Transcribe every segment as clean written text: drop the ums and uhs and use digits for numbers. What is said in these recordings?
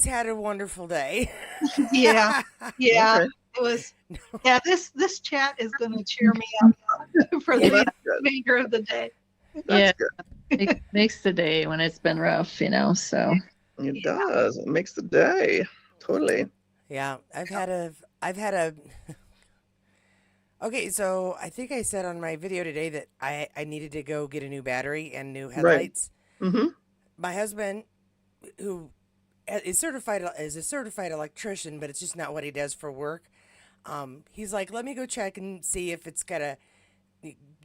Everybody's had a wonderful day. Yeah, yeah. Okay. It was. Yeah, this chat is going to cheer me up for Well, Yeah. the that's good. remainder of the day. That's Yeah, good. it makes the day when it's been rough, so. It Yeah. does. It makes the day. Totally. Yeah, I've had a okay, so I think I said on my video today that I needed to go get a new battery and new Right. headlights. Mm-hmm. My husband, who is a certified electrician, but it's just not what he does for work. He's like, let me go check and see if it's got a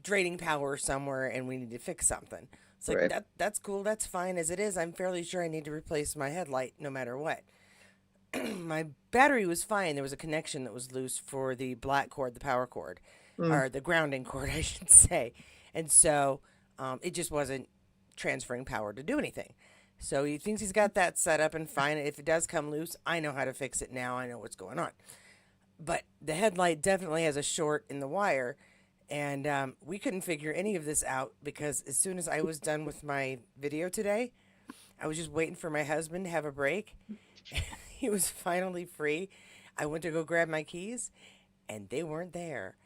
draining power somewhere and we need to fix something. It's like Right. that's cool, that's fine as it is. I'm fairly sure I need to replace my headlight no matter what. My battery was fine. There was a connection that was loose for the black cord, the power cord, Mm. or the grounding cord, I should say. And so it just wasn't transferring power to do anything. So he thinks he's got that set up and fine. If it does come loose, I know how to fix it now. I know what's going on. But the headlight definitely has a short in the wire. And we couldn't figure any of this out because as soon as I was done with my video today, I was just waiting for my husband to have a break. He was finally free. I went to go grab my keys, and they weren't there.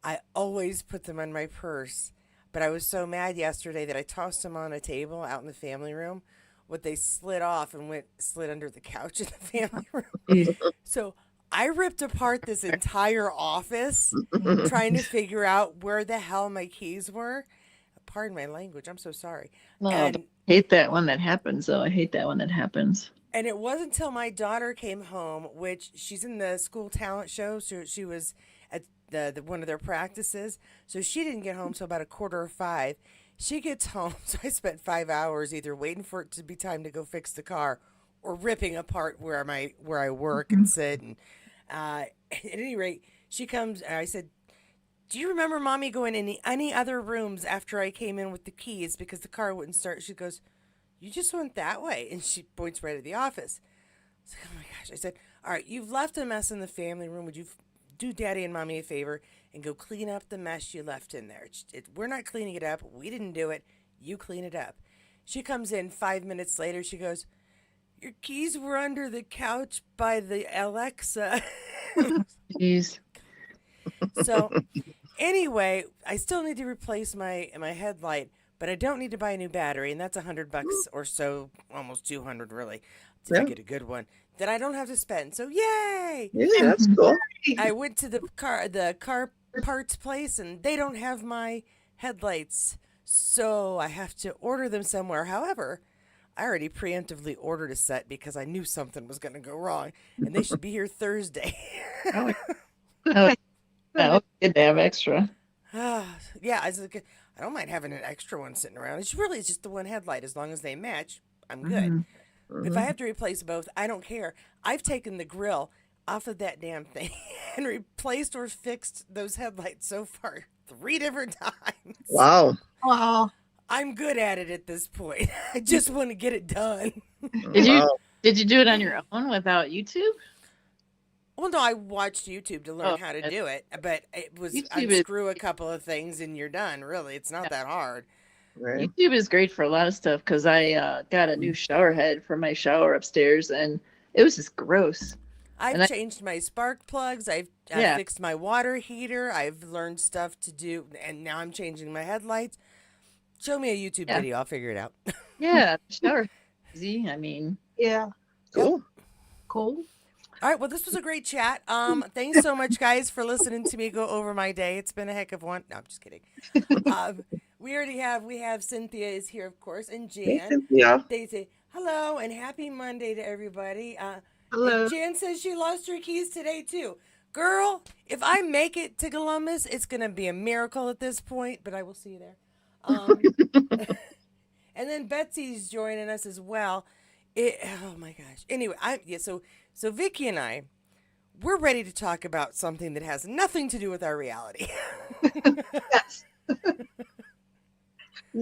I always put them in my purse, but I was so mad yesterday that I tossed them on a table out in the family room. What they slid off and slid under the couch in the family room. Jeez. So I ripped apart this entire office trying to figure out where the hell my keys were. Pardon my language. I'm so sorry. No, I And hate that when that happens, though. I hate that when that happens. And it wasn't until my daughter came home, which she's in the school talent show, so she was at the one of their practices. So she didn't get home till about 4:45. She gets home, so I spent 5 hours either waiting for it to be time to go fix the car, or ripping apart where I work and sit. And at any rate, she comes. And I said, "Do you remember mommy going in any other rooms after I came in with the keys because the car wouldn't start?" She goes, "You just went that way." And she points right at the office. I was like, oh my gosh. I said, all right, you've left a mess in the family room. Would you do daddy and mommy a favor and go clean up the mess you left in there? We're not cleaning it up. We didn't do it. You clean it up. She comes in 5 minutes later. She goes, your keys were under the couch by the Alexa. Jeez. So anyway, I still need to replace my headlight, but I don't need to buy a new battery, and that's $100 or so, almost 200 really, to Yeah. get a good one that I don't have to spend. So yay! Yeah, that's cool. I went to the car parts place, and they don't have my headlights, so I have to order them somewhere. However, I already preemptively ordered a set because I knew something was going to go wrong, and they should be here Thursday. Oh, no, good to have extra. Yeah, I was like, I don't mind having an extra one sitting around. It's just the one headlight. As long as they match, I'm good. If I have to replace both, I don't care. I've taken the grill off of that damn thing and replaced or fixed those headlights so far 3 different times. Wow. Wow. I'm good at it at this point. I just want to get it done. Did you Wow. did you do it on your own without YouTube? Well, no, I watched YouTube to learn Oh, how to okay. do it, but it was YouTube is- unscrew a couple of things and you're done. Really, it's not that hard. Right. YouTube is great for a lot of stuff because I got a new shower head for my shower upstairs, and it was just gross. I've And I- changed my spark plugs. I've Yeah. fixed my water heater. I've learned stuff to do, and now I'm changing my headlights. Show me a YouTube Yeah. video. I'll figure it out. Yeah, shower easy. I mean, Yeah. Cool. Cool. All right. Well, this was a great chat. Thanks so much, guys, for listening to me go over my day. It's been a heck of one. No, I'm just kidding. We have Cynthia is here, of course, and Hey, Jan. Cynthia. They say hello and happy Monday to everybody. Hello. And Jan says she lost her keys today too. Girl, if I make it to Columbus, it's gonna be a miracle at this point. But I will see you there. And then Betsy's joining us as well. Oh my gosh. Anyway, so Vicky and I, we're ready to talk about something that has nothing to do with our reality. Yes.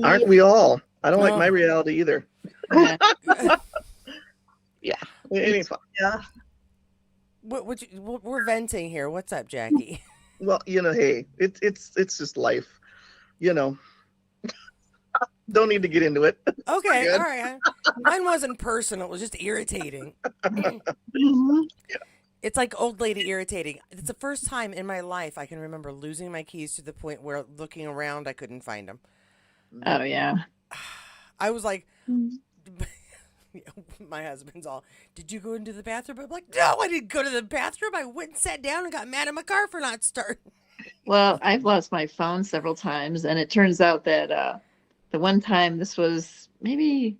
Aren't we all? I don't like No. my reality either. yeah. Yeah. It ain't fun. Yeah. We're venting here. What's up, Jackie? Well, hey, it's just life. Don't need to get into it. Okay, Good. all right. Mine wasn't personal. It was just irritating. Mhm. It's like old lady irritating. It's the first time in my life I can remember losing my keys to the point where looking around I couldn't find them. Oh yeah. I was like, my husband's all, did you go into the bathroom? I'm like, no, I didn't go to the bathroom. I went and sat down and got mad at my car for not starting. Well, I've lost my phone several times, and it turns out that the one time, this was maybe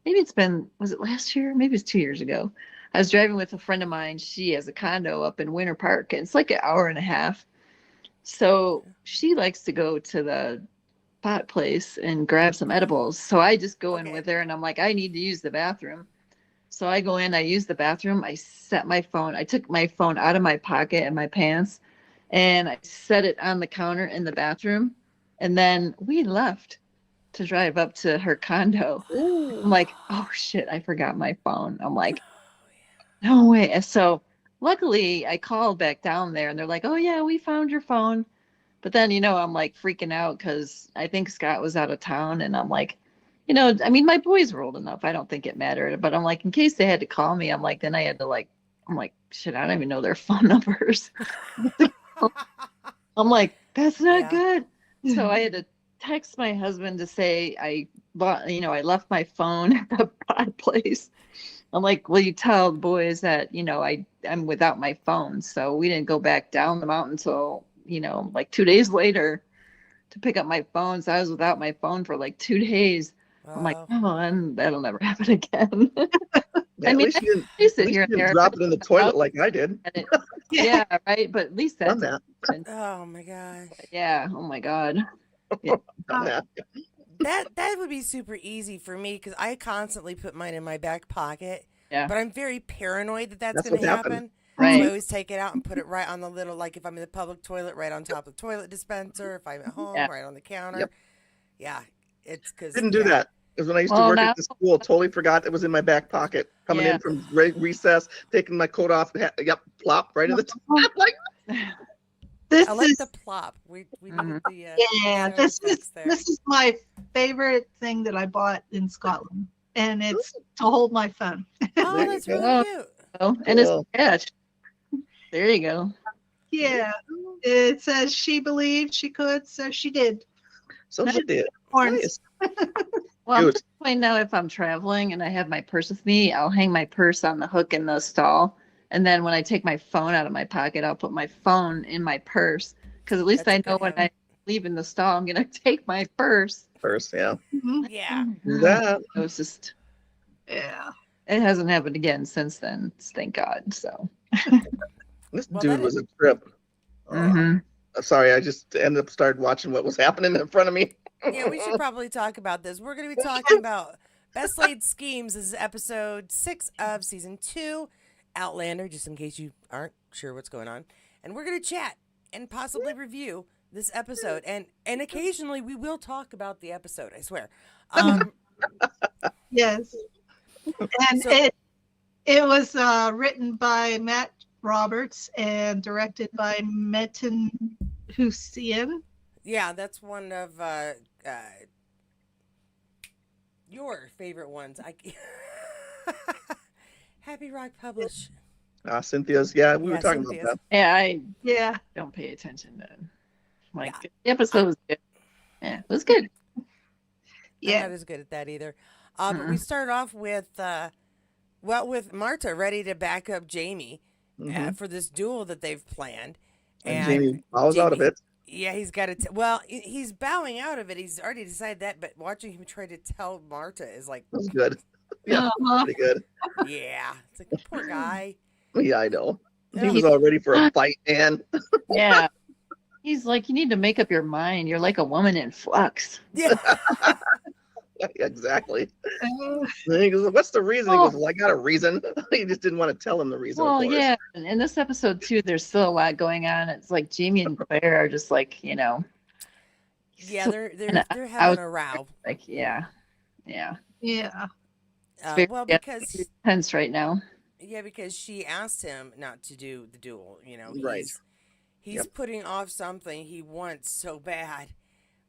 it's been, was it last year? Maybe it's 2 years ago. I was driving with a friend of mine. She has a condo up in Winter Park, and it's like an hour and a half. So she likes to go to the pot place and grab some edibles. So I just go in Okay. with her, and I'm like, I need to use the bathroom. So I go in, I use the bathroom. I took my phone out of my pocket and my pants, and I set it on the counter in the bathroom. And then we left to drive up to her condo. I'm like, oh shit, I forgot my phone. I'm like, no way. And so luckily I called back down there and they're like, oh yeah, we found your phone. But then, I'm like freaking out because I think Scott was out of town. And I'm like, I mean, my boys were old enough. I don't think it mattered. But I'm like, in case they had to call me, I'm like, then I had to I'm like, shit, I don't even know their phone numbers. I'm like, that's not Yeah. good. So I had to text my husband to say I bought, I left my phone at the pod place. I'm like, will you tell the boys that, I'm without my phone. So we didn't go back down the mountain until, like 2 days later to pick up my phone. So I was without my phone for like 2 days. I'm like, Wow. oh, and that'll never happen again. Yeah, I at mean, least you didn't, I at sit least here you and didn't there. drop it in the toilet like I did. And yeah, right. But at least Done that's, that. Oh my gosh. yeah. Oh my God. Yeah. Done that. That would be super easy for me because I constantly put mine in my back pocket. Yeah. But I'm very paranoid that that's That's going to what happened. happen. Right. So I always take it out and put it right on the little, like if I'm in the public toilet, right on top of the toilet dispenser. If I'm at home, Yeah. right on the counter. Yep. Yeah, it's because Didn't do that. Because when I used to Well, work now- at the school, totally forgot it was in my back pocket. Coming Yeah. in from recess, taking my coat off. Yep, plop right in the top. Like, This I like is the plop. We Mhm. needed the yeah. sound This effects is there. this is my favorite thing that I bought in Scotland, and it's to hold my phone. Oh, There you that's go. really Oh. cute. Oh, and it's Cool. attached. There you go. Yeah, it says she believed she could, so she did. So she did. Horns. Nice. Well, I'm Cute. to the point now if I'm traveling and I have my purse with me, I'll hang my purse on the hook in the stall. And then when I take my phone out of my pocket, I'll put my phone in my purse. Because at least That's a I know good when habit. I leave in the stall, I'm going to take my purse. First, yeah. Mhm. Yeah. Do that. It was just, Yeah. it hasn't happened again since then. Thank God. So, This Well, dude that was a trip. mhm. Sorry, I just ended up started watching what was happening in front of me. Yeah, we should probably talk about this. We're going to be talking about Best Laid Schemes. This is episode 6 of season 2, Outlander, just in case you aren't sure what's going on. And we're going to chat and possibly review this episode. And occasionally we will talk about the episode, I swear. Yes. And So- it was written by Matt Roberts and directed by Metin Hussein. Yeah, that's one of your favorite ones. Happy Rock Publish. Cynthia's, yeah, we Yeah, were talking Cynthia's. about Yeah, I Yeah. don't pay attention to like the episode was good. Yeah, it was good. I'm Yeah. not as good at that either. But we start off with with Marta ready to back up Jamie that. Mhm. for this duel that they've planned. And Jamie bows out of Jamie- it. Yeah, he's got to. Well, he's bowing out of it. He's already decided that. But watching him try to tell Marta is like, That was good. Yeah, Uh-huh. pretty good. yeah, it's like poor guy. Yeah, I know. He Yeah. was all ready for a fight, man. Yeah. He's like, you need to make up your mind. You're like a woman in flux. Yeah, Exactly. Uh, And he goes, "What's the reason?" He Well- goes, "Well, I got a reason." He just didn't want to tell him the reason. Well, of course. yeah. And in this episode, too, there's still a lot going on. It's like Jamie and Claire are just like, yeah, they're And they're I having was- a row. like, yeah. Yeah. yeah. Well, Yeah, because it's tense right now. yeah, because she asked him not to do the duel. Right. He's Yep. putting off something he wants so bad.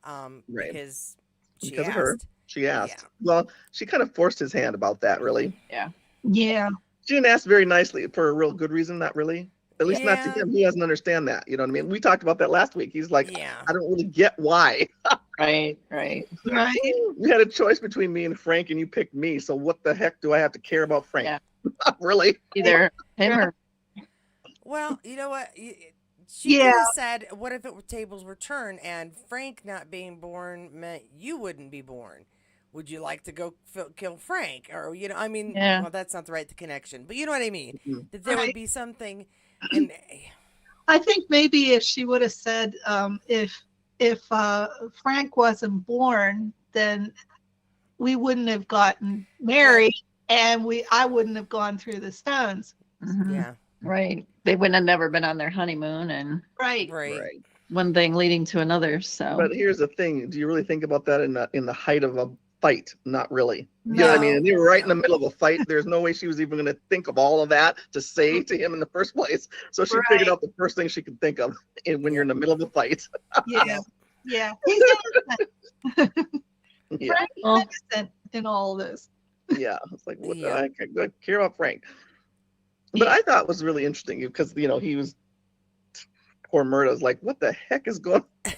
Right. Because she Because of asked. her. She asked. Yeah. Well, she kind of forced his hand about that, really. Yeah. Yeah. She didn't ask very nicely for a real good reason, not really. At least not to Yeah. him. He doesn't understand that. You know what I mean? We talked about that last week. He's like, Yeah. I don't really get why. Right. Right. You had a choice between me and Frank, and you picked me. So what the heck do I have to care about Frank? Yeah. Really? Either him or Well, you know what? She could Yeah. have said, "What if tables were turned and Frank not being born meant you wouldn't be born? Would you like to go kill Frank?" Or I mean, Yeah. well, that's not the right connection, but you know what I mean. Mhm. That there would Right. be something, and I think maybe if she would have said, if Frank wasn't born, then we wouldn't have gotten married, and I wouldn't have gone through the stones. Mhm. yeah, Right. They wouldn't have never been on their honeymoon, and Right. right. Right. one thing leading to another. So But here's the thing. Do you really think about that in the height of a fight? Not really. You know what I mean? No. And they were right in the middle of a fight. There's no way she was even going to think of all of that to say to him in the first place. So she figured Right. out the first thing she could think of when you're in the middle of a fight. Yeah. Yeah. He's innocent. Yeah. Frank's Well- innocent in all this. Yeah. It's like, what Yeah. I care about Frank. But I thought it was really interesting because, he was, poor Murda's like, what the heck is going on?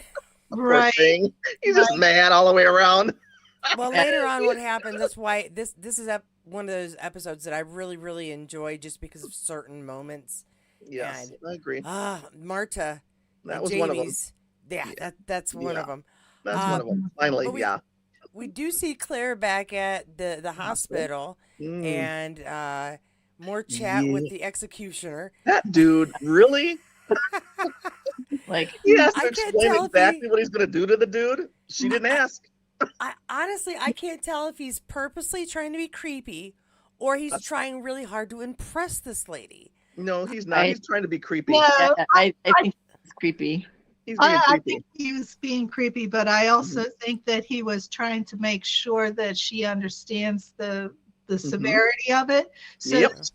Poor Right. thing. He's just mad all the way around. Well, later on, what happens? That's why this is one of those episodes that I really, really enjoy just because of certain moments. Yes, I agree. Marta, That and was one of them. Jamie's. Yeah, that's one of them. That's one of them. Finally, but yeah. We do see Claire back at the hospital, Mm. and more chat with the executioner. That dude, really? like He has I to can't explain tell if exactly what he's going to do to the dude. She didn't ask. I honestly, I can't tell if he's purposely trying to be creepy or he's trying really hard to impress this lady. No, he's not. He's trying to be creepy. Yeah. I think it's creepy. He's being I creepy. think he was being creepy, but I also think that he was trying to make sure that she understands the severity of it, so Yep. that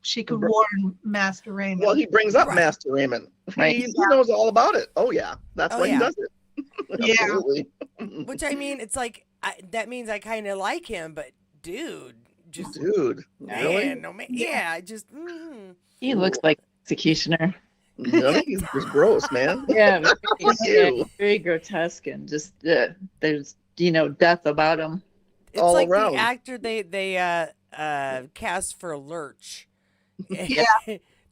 she could warn Master Raymond. Well, he brings up Right. Master Raymond. Right. He knows all about it. Oh, yeah. That's Oh, why yeah. he does it. Yeah. Absolutely. Which I mean, it's like that means I kind of like him, but dude, just Dude, man, really? no man, yeah, just He looks like executioner. No, he's just gross, man. Yeah, very, Ew. very grotesque and just there's death about him. it's All like around. the actor they cast for Lurch. Yeah.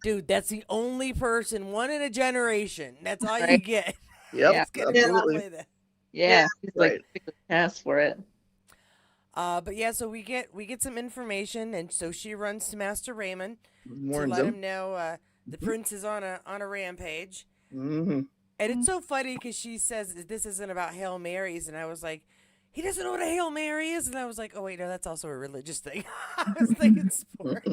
Dude, that's the only person, one in a generation. That's all you Right. get. Yep, It's gonna absolutely. play that. Yeah, he's Right. like cast for it. But yeah, so we get some information, and so she runs to Master Raymond to Warns let him. him know the prince is on a rampage. Mm-hmm. And it's so funny because she says this isn't about Hail Marys, and I was like, he doesn't know what a Hail Mary is, and I was like, oh wait, no, that's also a religious thing. I was thinking sports.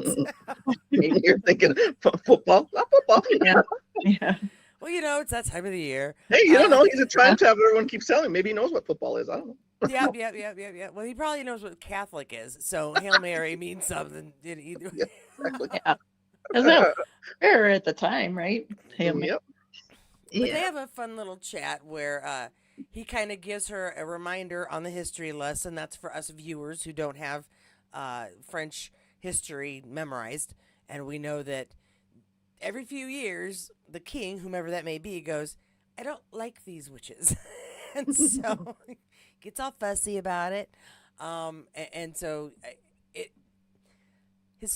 You're thinking football, not football. Yeah. Yeah. Well, it's that time of the year. Hey, you don't know. He's trying to have everyone keep telling him. Maybe he knows what football is. I don't know. Yep. Well, he probably knows what Catholic is, so Hail Mary means something. Either. Yeah. Exactly. Yeah. Is that rare at the time, right? Hail Mary. Yep. But they have a fun little chat where he kind of gives her a reminder on the history lesson. That's for us viewers who don't have French history memorized. And we know that every few years, the king, whomever that may be, goes, I don't like these witches. And so gets all fussy about it. And so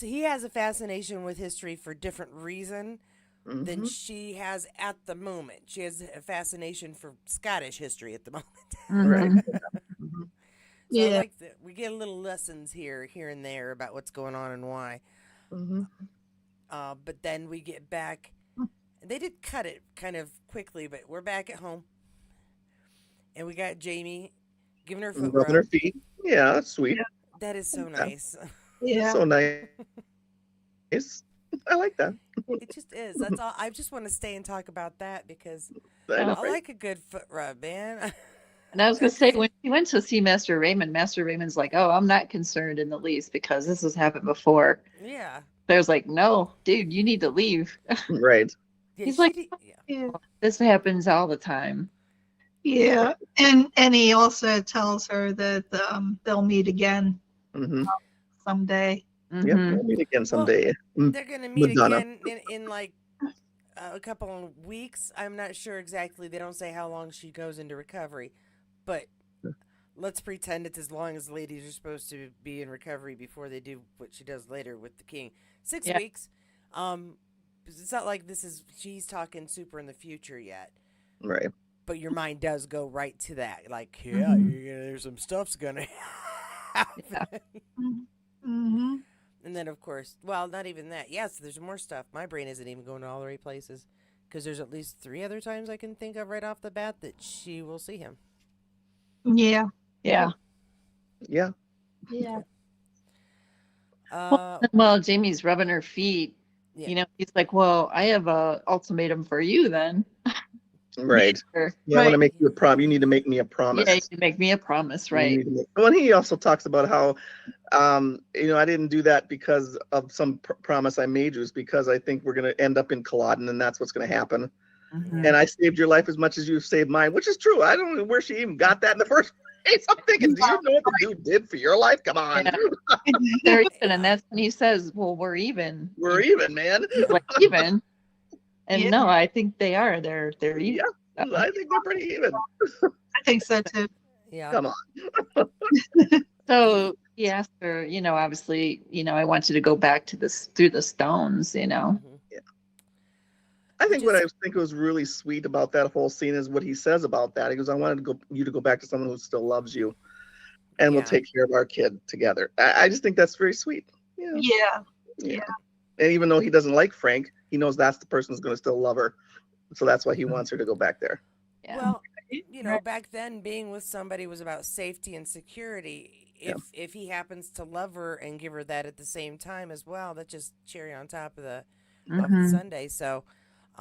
he has a fascination with history for different reason than Mhm. she has at the moment. She has a fascination for Scottish history at the moment. Right. Mhm. Mhm. So I Yeah. like that we get little lessons here and there about what's going on and why. Mhm. But then we get back. They did cut it kind of quickly, but we're back at home, and we got Jamie giving her a foot Rubbing her rub. feet. Yeah, that's sweet. That is so nice. Yeah. So nice. I like that. It just is. That's all. I just want to stay and talk about that because I know, I right? like a good foot rub, man. And I was gonna say when she went to see Master Raymond's like, oh, I'm not concerned in the least because this has happened before. Yeah. There's like, no, dude, you need to leave. Right. Yeah, He's she like, did- yeah. Yeah. This happens all the time. Yeah, and he also tells her that they'll meet again Mm-hmm. someday. Yep, Mhm. we'll meet again Well, someday. they're gonna meet Madonna. again in like a couple of weeks. I'm not sure exactly. They don't say how long she goes into recovery, but let's pretend it's as long as ladies are supposed to be in recovery before they do what she does later with the king. 6 weeks. Um, it's not like she's talking super in the future yet. Right. But your mind does go right to that. Like, yeah, Mhm. there's some stuff's gonna happen. Yeah. Mm-hmm. And then, of course, well, not even that. Yes, there's more stuff. My brain isn't even going to all the right places because there's at least 3 other times I can think of right off the bat that she will see him. Yeah. Yeah. Yeah. Yeah. Well, Jamie's rubbing her feet. Yeah. You know, he's like, "Well, I have a ultimatum for you then." Right. Or, Yeah, I want to Right. make you a prom. You need to make me a promise. yeah, you make me a promise, You right? need to make. Well, and he also talks about how, I didn't do that because of some promise I made you. It's because I think we're going to end up in Culloden, and that's what's going to happen. Mhm. And I saved your life as much as you've saved mine, which is true. I don't know where she even got that in the first place. I'm thinking, do you know what the dude did for your life? Come on. Yeah. They're even, and that's when he says, "Well, we're even." We're even, man. He's like, even. And Yeah. no, I think they are. They're even. Yeah, I think they're pretty even. I think so too. Yeah. Come on. So he asked her, obviously, I want you to go back to this through the stones, Mhm. I think Which what is- I think was really sweet about that whole scene is what he says about that. He goes, "I wanted you to go back to someone who still loves you, and will Yeah. take care of our kid together." I just think that's very sweet. Yeah. Yeah. Yeah. And even though he doesn't like Frank, he knows that's the person who's going to still love her, so that's why he wants her to go back there. Yeah. Well, Right. back then being with somebody was about safety and security. Yeah. If he happens to love her and give her that at the same time as well, that's just cherry on top of the Mhm. sundae. So,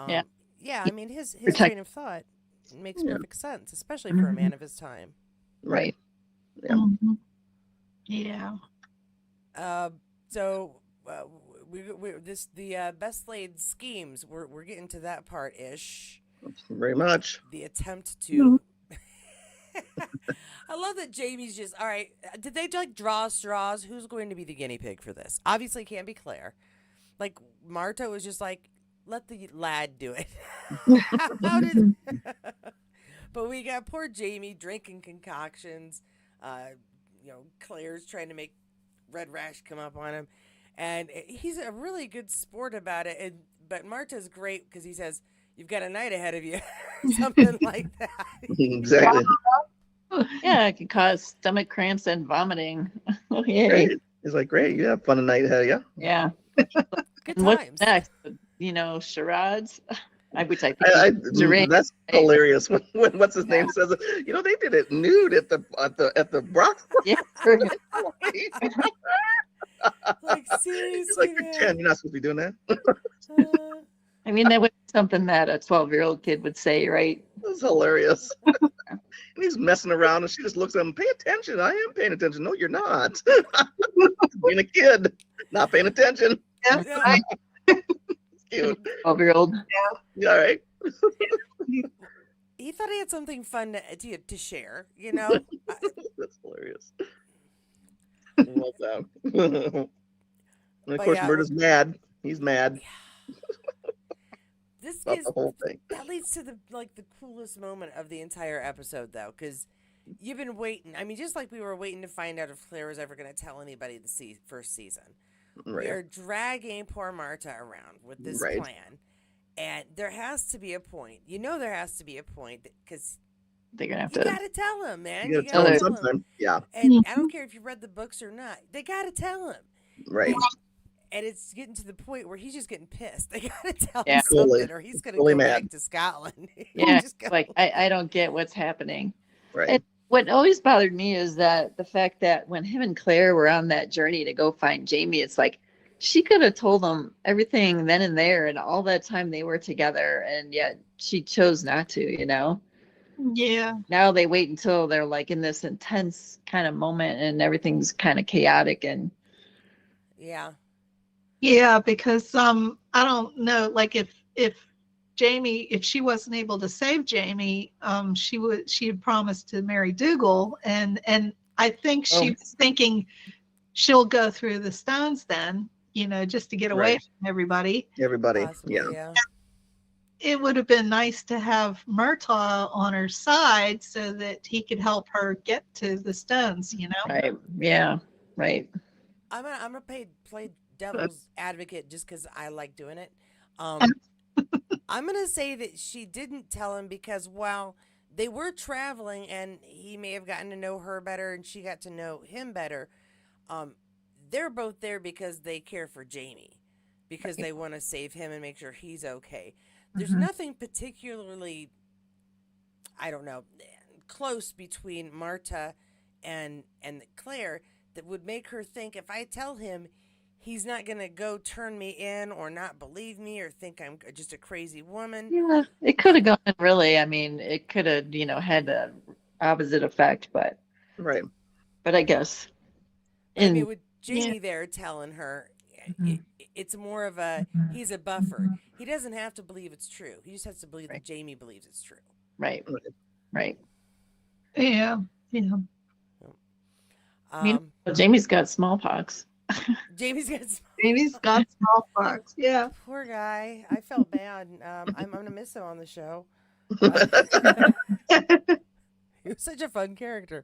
Yeah. yeah. I mean, his Protect- train of thought makes Yeah. perfect sense, especially for a Mhm. man of his time. Right. Yeah. Mhm. Yeah. So the best laid schemes. We're getting to that part ish. Very much. The attempt to. I love that Jamie's just all right. Did they like draw straws? Who's going to be the guinea pig for this? Obviously, can't be Claire. Like Marta was just like, let the lad do it. How did? But we got poor Jamie drinking concoctions. Claire's trying to make red rash come up on him, and he's a really good sport about it. But Marta's great because he says, "You've got a night ahead of you," something like that. Exactly. Yeah, it can cause stomach cramps and vomiting. Yay. Great. He's like, great. You have fun tonight ahead of you. Yeah. Good And what's times. next? Charades? Which I think charades. That's hilarious when what's his name says it. They did it nude at the Bronx. Yeah. Like He's seriously, like, you're man. 10. You're not supposed to be doing that. Uh, I mean, that would be something that a 12-year-old kid would say, right? That's hilarious. And he's messing around, and she just looks at him. Pay attention. I am paying attention. No, you're not. Being a kid, not paying attention. Yes. Yeah. It's cute. 12-year-old. Yeah, all right. he thought he had something fun to share. Uh, That's hilarious. Well done. And of course, yeah. Murda's mad. He's mad this about is the whole thing. that leads to the coolest moment of the entire episode, though, because you've been waiting. I mean, just like we were waiting to find out if Claire was ever going to tell anybody the first season. We Right. are dragging poor Marta around with this Right. plan, and there has to be a point. There has to be a point because They're going to have you to. got to tell him, man. You gotta tell him gotta tell him. sometime. Yeah. And I don't care if you read the books or not. They got to tell him. Right. And it's getting to the point where he's just getting pissed. They got to tell Yeah. him Fully- something, or he's going to fully go mad. back to Scotland. Yeah. Just go. Like, I don't get what's happening. Right. And what always bothered me is that the fact that when him and Claire were on that journey to go find Jamie, it's like she could have told them everything then and there and all that time they were together. And yet she chose not to. Yeah. Now they wait until they're like in this intense kind of moment and everything's kind of chaotic. And Yeah. Yeah, because I don't know, like if Jamie, if she wasn't able to save Jamie, she had promised to marry Dougal, and I think she was thinking she'll go through the stones then, just to get away from everybody. Everybody. Possibly, Yeah. yeah. It would have been nice to have Murtaugh on her side so that he could help her get to the stones, Right. Yeah. Right. I'm gonna play devil's advocate just because I like doing it. I'm gonna say that she didn't tell him because while they were traveling and he may have gotten to know her better and she got to know him better, they're both there because they care for Jamie, because they want to save him and make sure he's okay. There's nothing particularly, I don't know, close between Marta and Claire that would make her think if I tell him, he's not going to go turn me in or not believe me or think I'm just a crazy woman. Yeah, it could have gone really. I mean, it could have, had the opposite effect, but Right. I guess. I mean, with Jamie there telling her, it's more of a, he's a buffer. He doesn't have to believe it's true. He just has to believe that Jamie believes it's true. Right. Right. Yeah. Jamie's got smallpox. Jamie's got smallpox. Yeah. Poor guy. I felt bad. I'm gonna miss him on the show. He was such a fun character.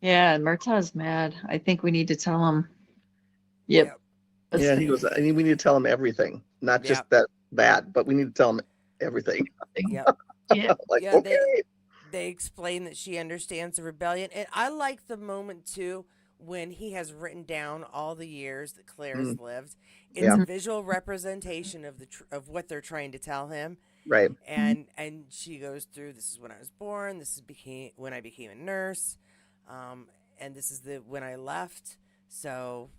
Yeah, and Murtaugh's mad. I think we need to tell him. Yep. Yeah, he was. I mean, we need to tell him everything, not just that bad, but we need to tell him everything. Yep. Yeah. Okay. They explain that she understands the rebellion, and I like the moment too when he has written down all the years that Claire has lived. It's a visual representation of of what they're trying to tell him. Right. And she goes through, this is when I was born, this is when I became a nurse, and this is when I left. So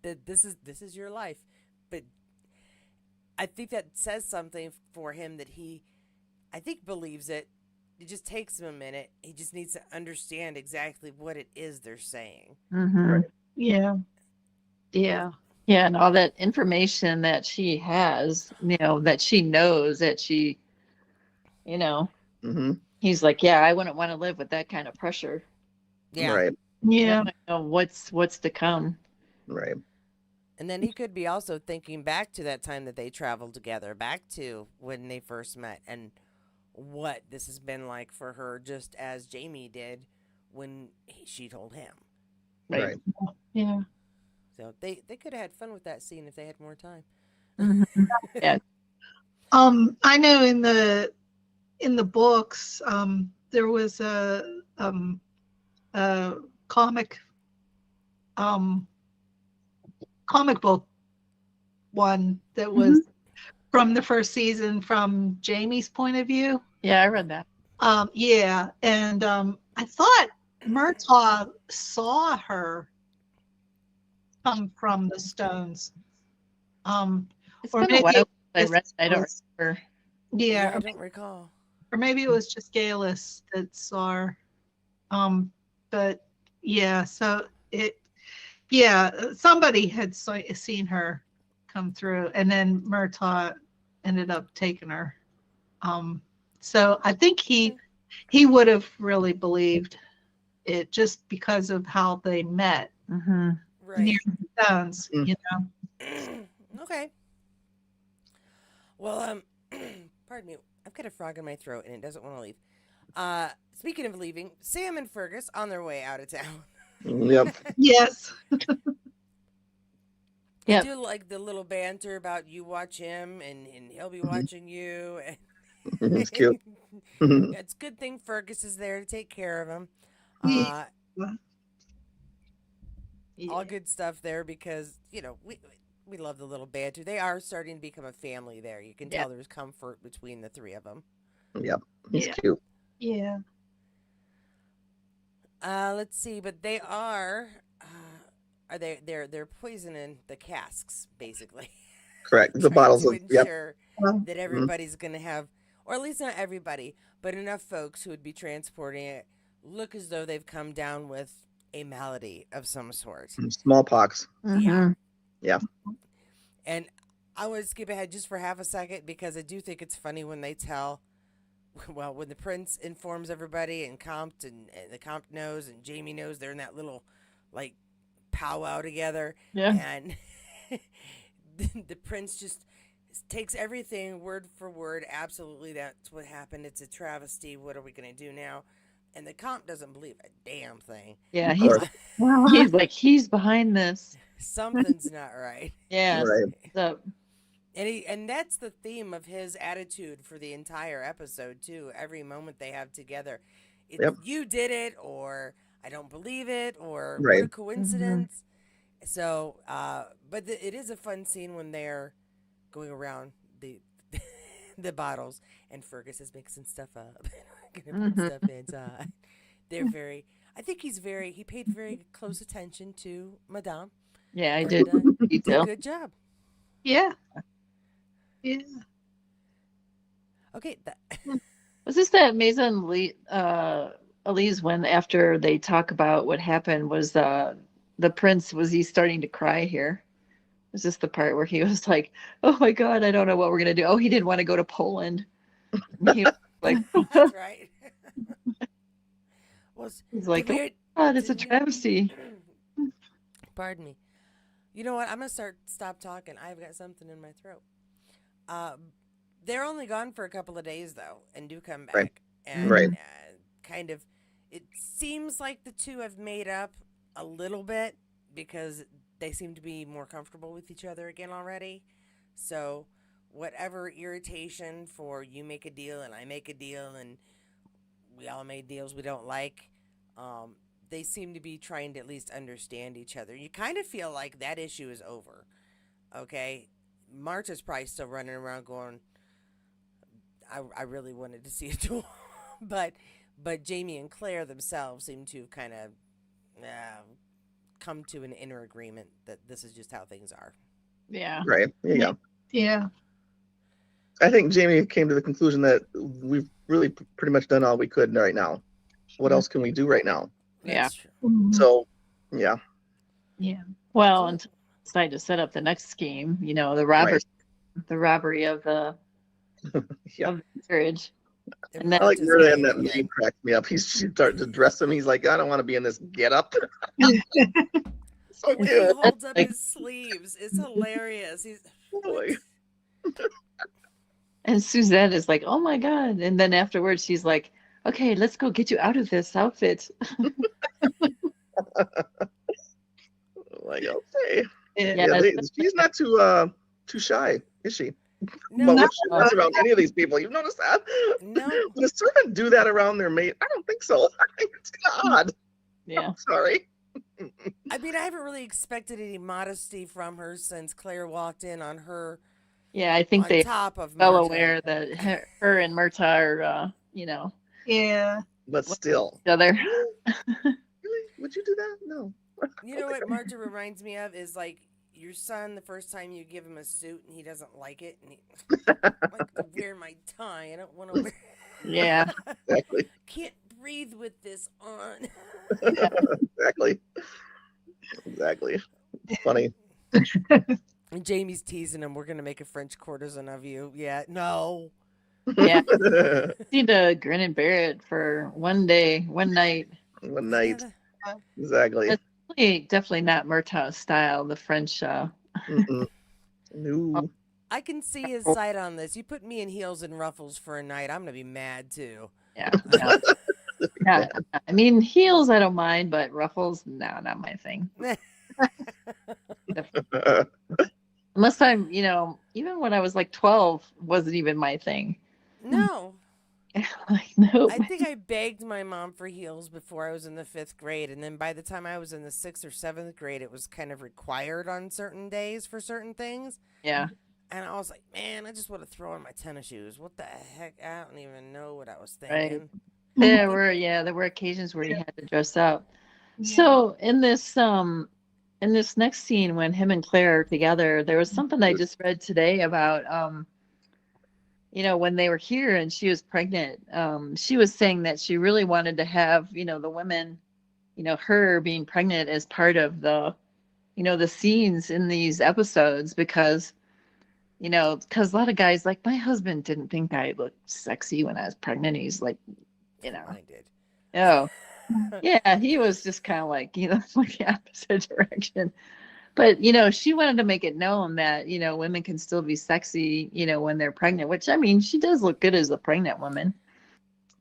this is your life. But I think that says something for him that he, I think, believes it. It just takes him a minute. He just needs to understand exactly what it is they're saying. Right. Yeah. Yeah. Yeah, and all that information that she has, that she knows that she, he's like, yeah, I wouldn't want to live with that kind of pressure. Yeah. Right. Yeah. Know what's to come. Right. And then he could be also thinking back to that time that they traveled together, back to when they first met, and what this has been like for her, just as Jamie did when she told him. Right. Yeah. So they could have had fun with that scene if they had more time. Yeah. I know in the books, there was a comic book one that was from the first season from Jamie's point of view. Yeah, I read that. Yeah, and I thought Murtaugh saw her come from the stones. It's or been a maybe while it since I read. I don't was- remember. Yeah, I don't recall. or maybe it was just Galus that saw her. But yeah, so somebody had seen her come through, and then Murtaugh ended up taking her. So I think he would have really believed it just because of how they met Right. near the stones, Okay. Well, pardon me. I've got a frog in my throat and it doesn't want to leave. Speaking of leaving, Sam and Fergus on their way out of town. Yep. Yes. I do like the little banter about you watch him and he'll be watching you. It's cute. It's a good thing Fergus is there to take care of him. All good stuff there because, we love the little banter. They are starting to become a family there. You can tell there's comfort between the three of them. Yep. He's cute. Yeah. Let's see, but they are they're poisoning the casks basically. Correct. The Trying bottles to of yep. ensure that everybody's going to have, or at least not everybody, but enough folks who would be transporting it look as though they've come down with a malady of some sort. Smallpox. Yeah. Yeah. And I want to skip ahead just for half a second because I do think it's funny when they tell, well, when the prince informs everybody and and the Compt knows and Jamie knows they're in that little like powwow together, Yeah. and the prince just takes everything word for word. Absolutely, that's what happened. It's a travesty. What are we going to do now? And the Compt doesn't believe a damn thing. Yeah, Of course. he's like he's behind this. Something's not right. Yes. Right. So And that's the theme of his attitude for the entire episode too. Every moment they have together, it's Yep. you did it, or I don't believe it, or what Right. a coincidence. So, but it is a fun scene when they're going around the the bottles, and Fergus is mixing stuff up, gonna put stuff inside. They're very. I think he paid very close attention to Madame. yeah, I And did. did a Detail. good job. Yeah. Yeah. Okay, Was this that Maison Elise when after they talk about what happened was the prince was he starting to cry here? Was this the part where he was like, "Oh my God, I don't know what we're gonna do." Oh, he didn't want to go to Poland. He was like, that's right. Well, he's like, "Oh weird. God, it's a travesty." Pardon me. You know what? I'm gonna stop talking. I've got something in my throat. They're only gone for a couple of days though, and do come back. Right. And Right. kind of, it seems like the two have made up a little bit because they seem to be more comfortable with each other again already. So, whatever irritation for you make a deal and I make a deal and we all made deals we don't like, they seem to be trying to at least understand each other. You kind of feel like that issue is over. Okay, Marta's probably still running around going, I really wanted to see a duel, but Jamie and Claire themselves seem to kind of come to an inner agreement that this is just how things are. Yeah. Right. Yeah. Yeah. I think Jamie came to the conclusion that we've really pretty much done all we could right now. What else can we do right now? Yeah. That's true. Mhm. So, yeah. Yeah. Well, and decide to set up the next scheme. You know, the robbery, the robbery of the Yeah. of the marriage. And And then- I like Marta's where getting and that again. maid cracked me up. She's starting to dress him. He's like, I don't want to be in this get up. So And he cute. holds up Like- his sleeves. It's hilarious. He's Boy. And Suzette is like, "Oh my God!" And then afterwards, she's like, "Okay, let's go get you out of this outfit." Like, okay. Yeah. Yeah, she's not too shy, is she? no, But No. when she runs around any of these people, you've noticed that? no. Would a servant do that around their mate? I don't think so. I think it's kind of odd. Yeah. Sorry. I mean, I haven't really expected any modesty from her since Claire walked in on her Yeah, I think on they top of well Marta. aware that her and Murta are, Yeah. But still. each other. Really? Would you do that? No. You know what Marta reminds me of is like your son the first time you give him a suit and he doesn't like it and he I like to wear my tie. I don't want to wear Yeah. Exactly. can't breathe with this on. Exactly. Exactly. It's funny. And Jamie's teasing him, we're gonna make a French courtesan of you. Yeah, no. Yeah. Need to grin and bear it for one day, one night. One night. Yeah, Exactly. Definitely not Murtaugh's style, the French. Mm-mm. No. I can see his side on this. You put me in heels and ruffles for a night, I'm gonna be mad too. Yeah. No. Yeah. I mean, heels I don't mind, but ruffles, no, not my thing. Unless I'm, even when I was like 12, wasn't even my thing. No. Like, no. I think I begged my mom for heels before I was in the 5th grade, and then by the time I was in the 6th or 7th grade, it was kind of required on certain days for certain things. Yeah. And I was like, man, I just want to throw on my tennis shoes. What the heck? I don't even know what I was thinking. There were occasions where you had to dress up. So in this next scene when him and Claire are together, there was something I just read today about when they were here and she was pregnant, she was saying that she really wanted to have, the women, her being pregnant as part of the, the scenes in these episodes because you know, because a lot of guys, like my husband didn't think I looked sexy when I was pregnant. He's like, you know, Mine did. oh, yeah, he was just kind of like, you know, like the opposite direction. But, you know, she wanted to make it known that, you know, women can still be sexy, you know, when they're pregnant, which I mean, she does look good as a pregnant woman.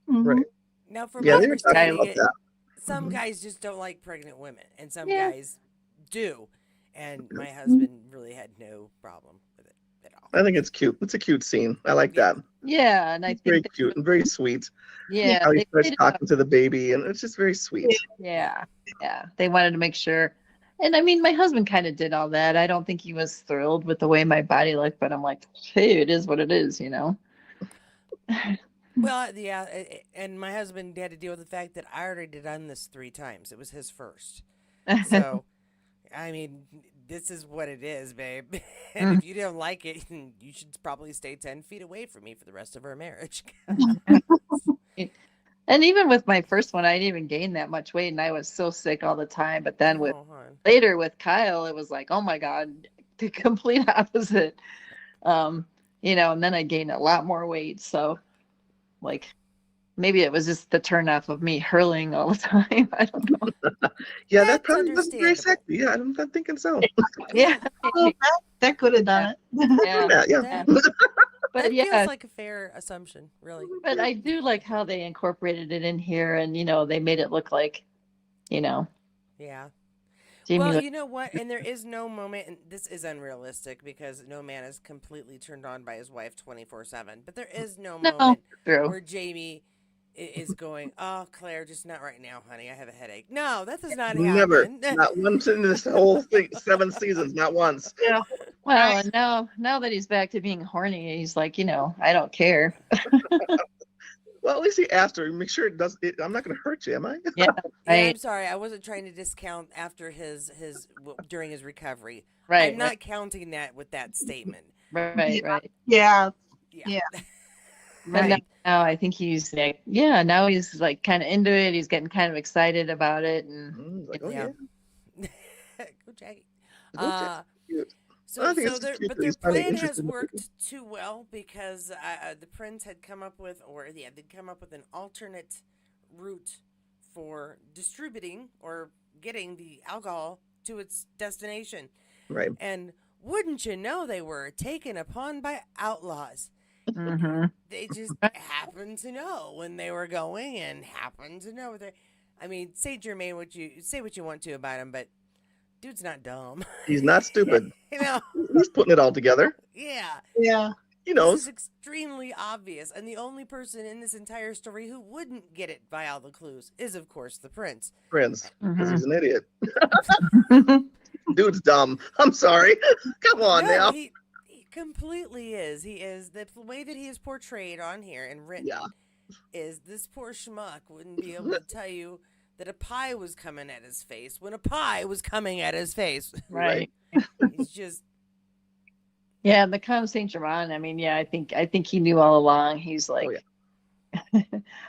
Mhm. Right. Now, from Yeah, my they were talking understanding, about that. some Mhm. guys just don't like pregnant women, and some Yeah. guys do. And my husband really had no problem with it at all. I think it's cute. It's a cute scene. I like Yeah. that. Yeah. And I It's very think, cute and very sweet. yeah, How he they starts played it up. talking to the baby, and it's just very sweet. Yeah. Yeah. They wanted to make sure. And I mean, my husband kind of did all that. I don't think he was thrilled with the way my body looked, but I'm like, hey, it is what it is, you know? Well, yeah, and my husband had to deal with the fact that I already done this 3 times. It was his first. So, I mean, this is what it is, babe. And if you don't like it, you should probably stay 10 feet away from me for the rest of our marriage. And even with my first one, I didn't even gain that much weight, and I was so sick all the time. But then with Oh, hon. later with Kyle, it was like, oh my God, the complete opposite. You know, and then I gained a lot more weight. So like maybe it was just the turnoff of me hurling all the time. I don't know. Yeah, that That's probably wasn't very understandable. sexy. Yeah, I'm thinking so. Yeah. Oh, that could have done it. Yeah, yeah. That, But that yeah, feels like a fair assumption, really. but I do like how they incorporated it in here, and you know, they made it look like, you know, Yeah. Jamie Well, was you know what? And there is no moment, and this is unrealistic because no man is completely turned on by his wife 24/7. But there is no no moment true. where Jamie is going, "Oh, Claire, just not right now, honey. I have a headache." No, that does not Never. happen. Not once in this whole thing, 7 seasons, not once. Yeah. Well, and now that he's back to being horny, he's like, you know, I don't care. Well, at least he asked her. Make sure it does. I'm not going to hurt you, am I? Yeah, Yeah, right, I'm sorry. I wasn't trying to discount after during his recovery. right, I'm not counting that with that statement. right, right. Yeah. Yeah. Yeah. And Right. now I think he's like, yeah, now he's like kind of into it. He's getting kind of excited about it, and Like, oh yeah, Yeah. Go Jackie. go check. Uh, Cute. So, I think so it's their cute but that their he's finally plan interested has in the worked too well because the prince had come up with, they'd come up with an alternate route for distributing or getting the alcohol to its destination. right. And wouldn't you know, they were taken upon by outlaws. hmm They just happened to know when they were going and happened to know they. I mean, say Jermaine, say what you want to about him, but dude's not dumb. He's not stupid. You know. He's putting it all together. Yeah. Yeah. He This knows. is extremely obvious, and the only person in this entire story who wouldn't get it by all the clues is, of course, the prince. Prince, because Mhm. he's an idiot. Dude's dumb. I'm sorry. Come on No, now. he completely is. He is. The way that he is portrayed on here and written Yeah. is this poor schmuck wouldn't be able to tell you that a pie was coming at his face when a pie was coming at his face. Right. He's just, Yeah, the Count of Saint Germain. I mean, yeah, I think he knew all along. He's like,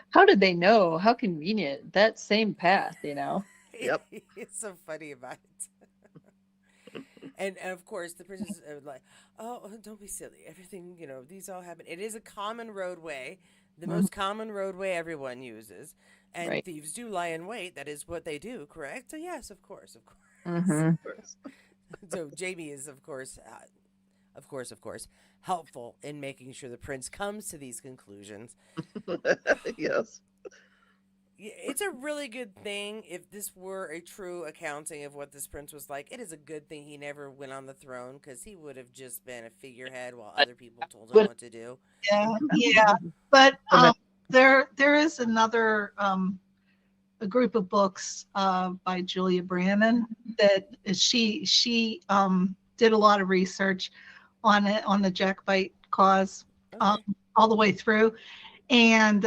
how did they know? How convenient that same path, you know? Yep. it's so funny about it. And of course, the princess are like, oh, don't be silly. Everything, these all happen. It is a common roadway, the most common roadway everyone uses. And Right. thieves do lie in wait. That is what they do, correct? So yes, of course. hmm So Jamie is, of course, helpful in making sure the prince comes to these conclusions. Yes. It's a really good thing if this were a true accounting of what this prince was like. It is a good thing he never went on the throne because he would have just been a figurehead while other people told him what to do. Yeah. Yeah. But there is another a group of books by Julia Brannon that she did a lot of research on it, on the Jacobite cause, Okay. all the way through, and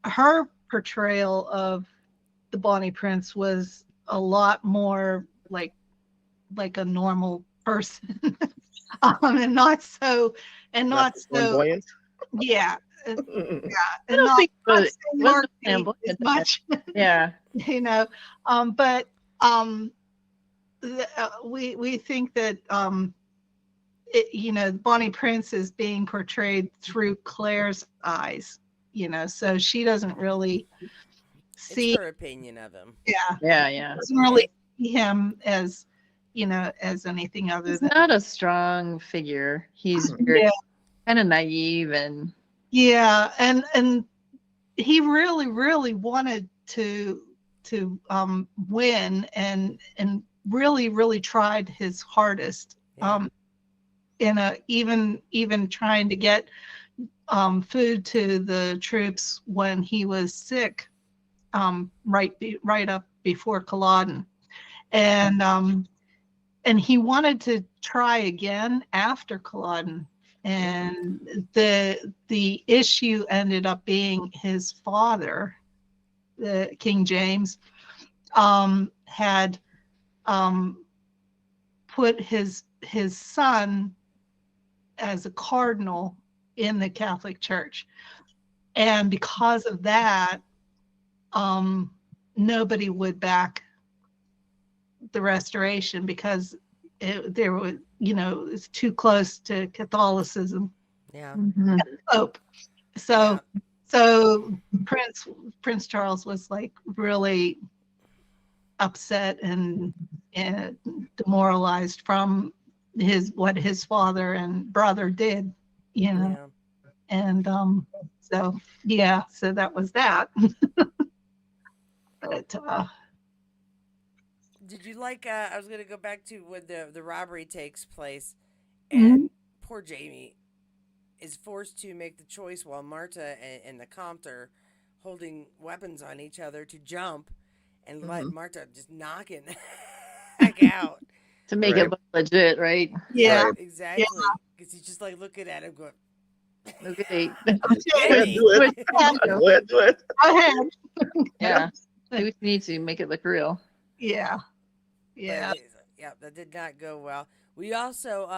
her portrayal of the Bonnie Prince was a lot more like a normal person, and not so flamboyant. yeah, and I don't not, think not it so wasn't marketing flamboyant as at that. much, Yeah. but we think that Bonnie Prince is being portrayed through Claire's eyes, so she doesn't really It's see, her opinion of him. Yeah. doesn't really see him as, as anything other He's than, not a strong figure. He's very kind of naive and and he really, really wanted to win and really, really tried his hardest. Yeah. Even trying to get food to the troops when he was sick, right up before Culloden, and he wanted to try again after Culloden, and the issue ended up being his father, the King James, had put his son as a cardinal in the Catholic Church. And because of that, nobody would back the Restoration because it's too close to Catholicism. Yeah. Pope. So Prince Charles was like really upset and demoralized from what his father and brother did, Yeah. and so that was that. But Did you like? I was gonna go back to when the robbery takes place, and poor Jamie is forced to make the choice while Marta and the Comte are holding weapons on each other to jump and let Marta just knock it heck out. to make it look legit, right? yeah, Right. Exactly. Because he's just like looking at him going, Okay. Go ahead, do it. Go ahead, do it. Go ahead. Yeah. We need to make it look real. Yeah. Yeah, that did not go well. We also,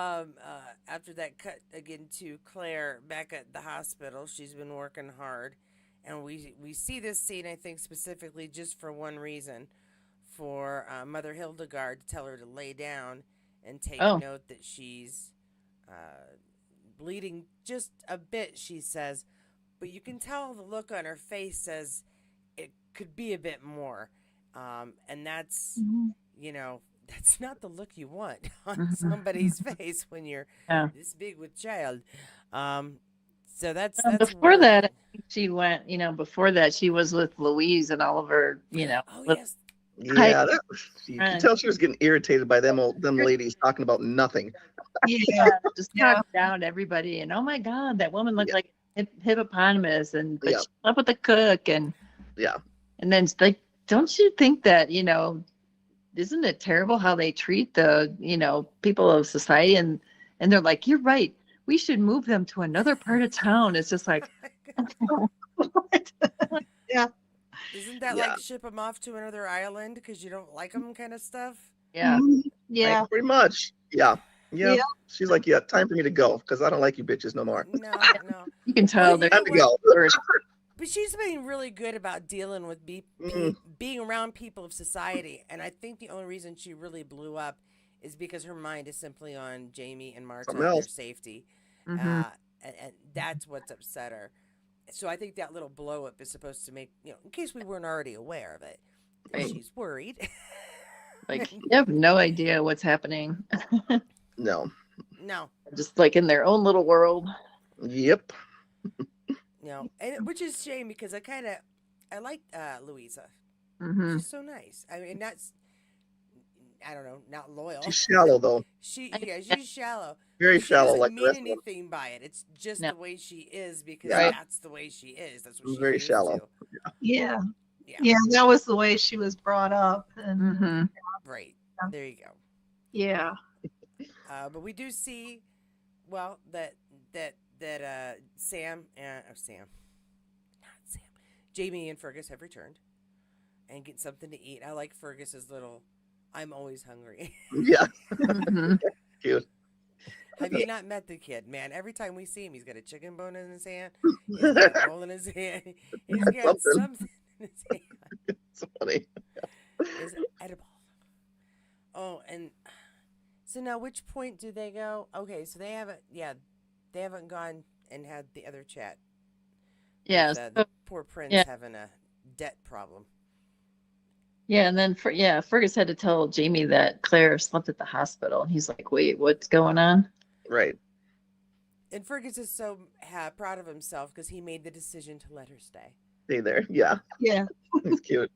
after that, cut again to Claire back at the hospital. She's been working hard, and we see this scene, I think, specifically just for one reason, for Mother Hildegard to tell her to lay down and take note that she's bleeding just a bit. She says, but you can tell the look on her face says it could be a bit more, and that's. That's not the look you want on somebody's face when you're this big with child. So that's before that, I think she went, before that she was with Louise and Oliver, Oh, yes. Yeah, you can tell she was getting irritated by them ladies talking about nothing. Yeah. Just talking down to everybody, and oh my God, that woman looked like a hippopotamus, and but she slept with the cook, and then it's like, don't you think that isn't it terrible how they treat the people of society, and they're like, you're right, we should move them to another part of town. It's just like Yeah. Isn't that like ship them off to another island because you don't like them kind of stuff? Yeah. Yeah. Right, pretty much. Yeah. She's like, time for me to go because I don't like you bitches no more. No. You can tell they're Time to go. But she's been really good about dealing with being around people of society. And I think the only reason she really blew up is because her mind is simply on Jamie and Marta and their safety. And that's what's upset her. So I think that little blow up is supposed to make, in case we weren't already aware of it, that she's worried. Like, you have no idea what's happening. No. Just like in their own little world. Yep. And which is a shame because I like Louisa. She's so nice. I mean, I don't know, not loyal. She's shallow though. She's shallow. Very shallow, she doesn't like the mean rest of them. anything by it. It's just the way she is because Right. that's the way she is. That's what she's Very used Yeah. shallow. That was the way she was brought up. And Right. There you go. yeah. But we do see, well, that Jamie and Fergus have returned and get something to eat. I like Fergus's little, I'm always hungry. Yeah. Cute. Have you not met the kid, man? Every time we see him, he's got a chicken bone in his hand. He's got a roll in his hand. He's got something in his hand. It's funny. It's edible. Oh, and So now, which point do they go? Okay, so they haven't. Yeah, they haven't gone and had the other chat. Yeah. With, the poor prince yeah. having a debt problem. Yeah, and then Fergus had to tell Jamie that Claire slept at the hospital. And he's like, "Wait, what's going on?" Right. And Fergus is so proud of himself because he made the decision to let her stay. Stay there. Yeah. Yeah. He's cute.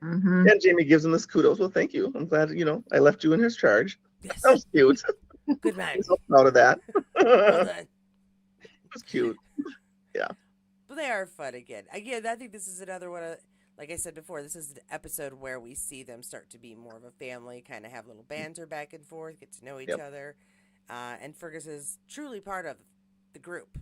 Mm-hmm. And Jamie gives him this kudos. Well, thank you. I'm glad, I left you in his charge. Yes. That was cute. Good man. He's so proud of that. Well It done. was cute. But they are fun again. Again, I think this is another one of, like I said before, this is an episode where we see them start to be more of a family, kind of have a little banter back and forth, get to know each other. And Fergus is truly part of the group,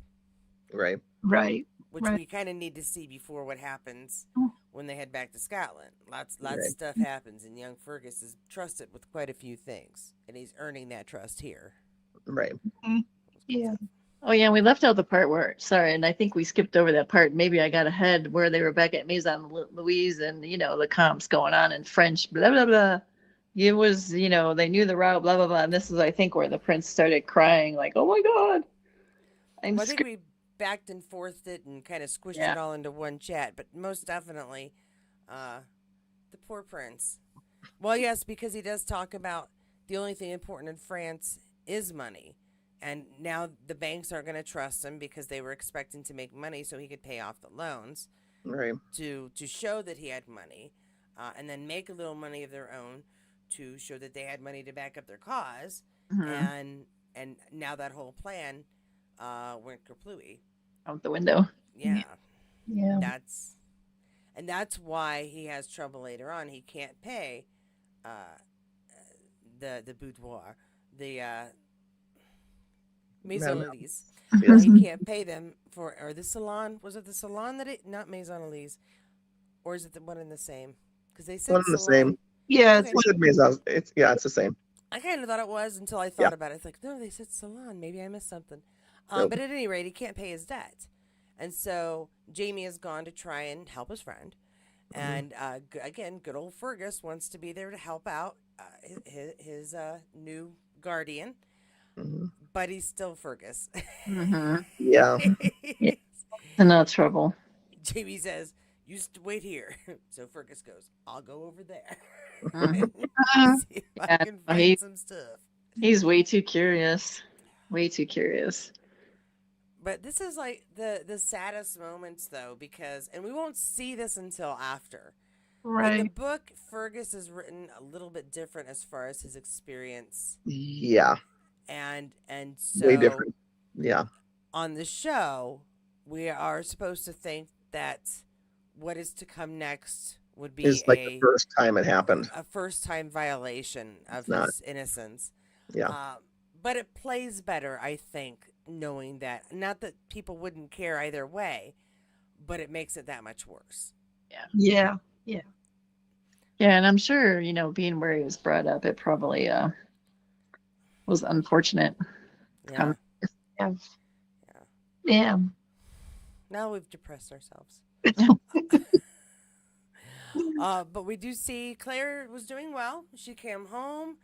Right. Right. which Right. we kind of need to see before what happens when they head back to Scotland. Lots Right. of stuff happens, and young Fergus is trusted with quite a few things, and he's earning that trust here. Right. Yeah. Oh yeah, we left out the part where and I think we skipped over that part. Maybe I got ahead where they were back at Maison Louise and the comps going on in French, blah blah blah. It was, they knew the route, blah blah blah. And this is, I think, where the prince started crying, like, "Oh my god, Well, I think we backed and forthed it and kind of squished it all into one chat, but most definitely, the poor prince. Well, yes, because he does talk about the only thing important in France is money. And now the banks aren't going to trust him because they were expecting to make money so he could pay off the loans Right. to show that he had money, and then make a little money of their own to show that they had money to back up their cause. Mhm. And now that whole plan went kerplooey. out the window." Yeah. Yeah. That's why he has trouble later on. He can't pay the boudoir, the Maison Elise. Yes. He can't pay them or the salon. Was it the salon not Maison Elise, or is it the one in the same? Because they said One and the salon. same. Yeah. Okay. He said Maison. It's the same. I kind of thought it was until I thought about it. It's like, no, they said salon. Maybe I missed something. Nope. But at any rate, he can't pay his debt. And so Jamie has gone to try and help his friend. And again, good old Fergus wants to be there to help out his new guardian. Mm-hmm. But he's still Fergus. Mm-hmm. Yeah. No trouble. Jamie says, "You wait here." So Fergus goes, "I'll go over there." Mhm. See if I Yeah, can find he- some stuff. He's way too curious. Way too curious. But this is like the saddest moments, though, because, and we won't see this until after. In the Right. book, Fergus is written a little bit different as far as his experience, Yeah. and so Way different. Yeah. on the show, we are supposed to think that what is to come next would be It's like the first time it happened. a first-time violation of It's not. his innocence. Yeah. But it plays better, I think, knowing that. Not that people wouldn't care either way, but it makes it that much worse. Yeah. Yeah, and I'm sure, being where he was brought up, it probably was unfortunate. Yeah. Yeah. Yeah. Now we've depressed ourselves. But we do see Claire was doing well. She came home,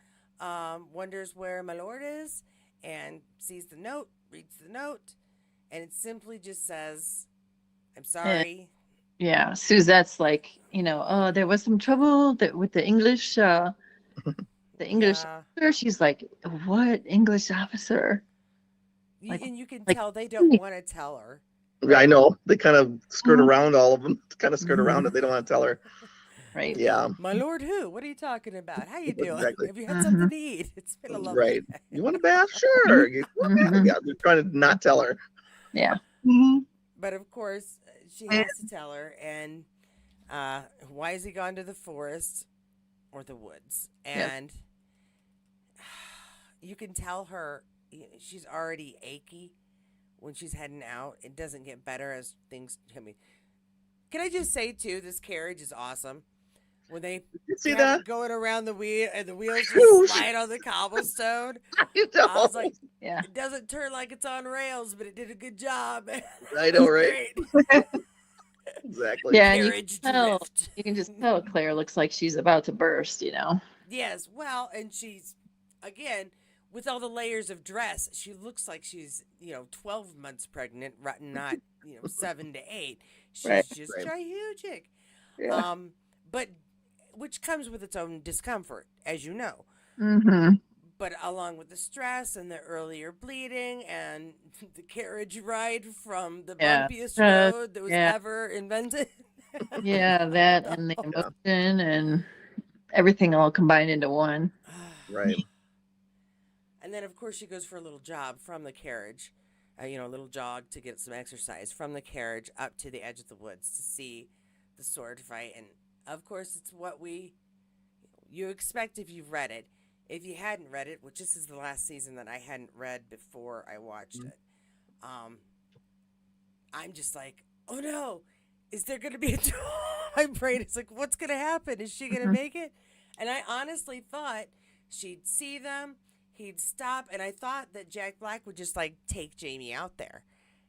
wonders where my lord is, and sees the note, reads the note, and it simply just says, "I'm sorry." Yeah, Suzette's like, oh, there was some trouble with the English Yeah. officer. She's like, "What English officer?" Like- And you can like- tell they don't want to tell her. I know. They kind of skirt Mhm. around all of them. Kind of skirt around it. They don't want to tell her. Right? Yeah. My lord, who? What are you talking about? How you doing? Exactly. Have you had something to eat? It's been a lovely Right. day. You want a bath? Sure. Mhm. Yeah. They're trying to not tell her. Yeah. hmm But of course, she has to tell her. And why has he gone to the forest or the woods? And you can tell her she's already achy when she's heading out. It doesn't get better as things. I mean, can I just say too, this carriage is awesome. When they You see have that? it going around the wheel and the wheels Whoosh. just slide on the cobblestone. You I know. was like, Yeah. it doesn't turn like it's on rails, but it did a good job. I know, That's right? great. Exactly. Yeah, and Carriage drift. you can just tell Claire looks like she's about to burst. Yes, well, and she's, again, with all the layers of dress, she looks like she's 12 months pregnant, not 7 to 8. Right. She's just Right. gigantic. Yeah. But which comes with its own discomfort, as you know. Mm-hmm. But along with the stress and the earlier bleeding and the carriage ride from the Yeah. bumpiest road that was Yeah. ever invented. Yeah, that and the emotion and everything all combined into one. Right. And then, of course, she goes for a little jog from the carriage, a little jog to get some exercise from the carriage up to the edge of the woods to see the sword fight. And, of course, it's what you expect if you've read it. If you hadn't read it, which this is the last season that I hadn't read before I watched it, I'm just like, oh no, is there going to be a my brain is like, what's going to happen? Is she going to make it? And I honestly thought she'd see them, he'd stop, and I thought that Jack Black would just like take Jamie out there,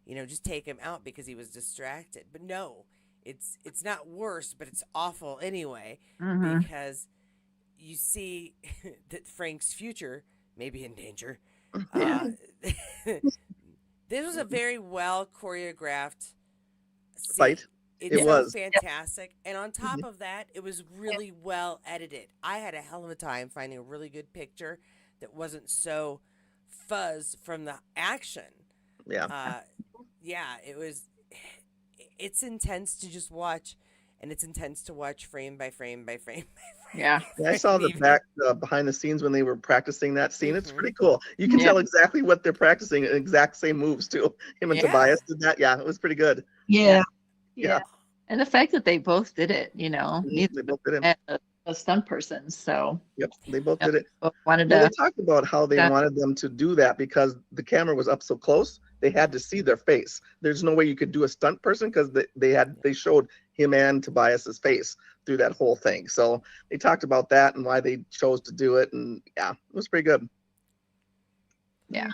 just take him out because he was distracted. But no, it's not worse, but it's awful anyway, Mm-hmm. because you see that Frank's future may be in danger. Yeah. This was a very well choreographed scene. Fight. It's It so was. fantastic. And on top of that, it was really well edited. I had a hell of a time finding a really good picture that wasn't so fuzz from the action. Yeah. Yeah, it's intense to just watch, and it's intense to watch frame by frame by frame by frame. Yeah. Yeah, I saw the behind the scenes when they were practicing that scene. It's Mhm. pretty cool. You can Yeah. tell exactly what they're practicing, exact same moves too. Him and Yeah. Tobias did that. Yeah, it was pretty good. Yeah. Yeah. And the fact that they both did it, They neither both did it. had a stunt person. So Yep, they both Yep. did it. both wanted Well, they to. talked about how they that- wanted them to do that because the camera was up so close. They had to see their face. There's no way you could do a stunt person because they showed him and Tobias's face through that whole thing. So they talked about that and why they chose to do it, and yeah, it was pretty good. Yeah.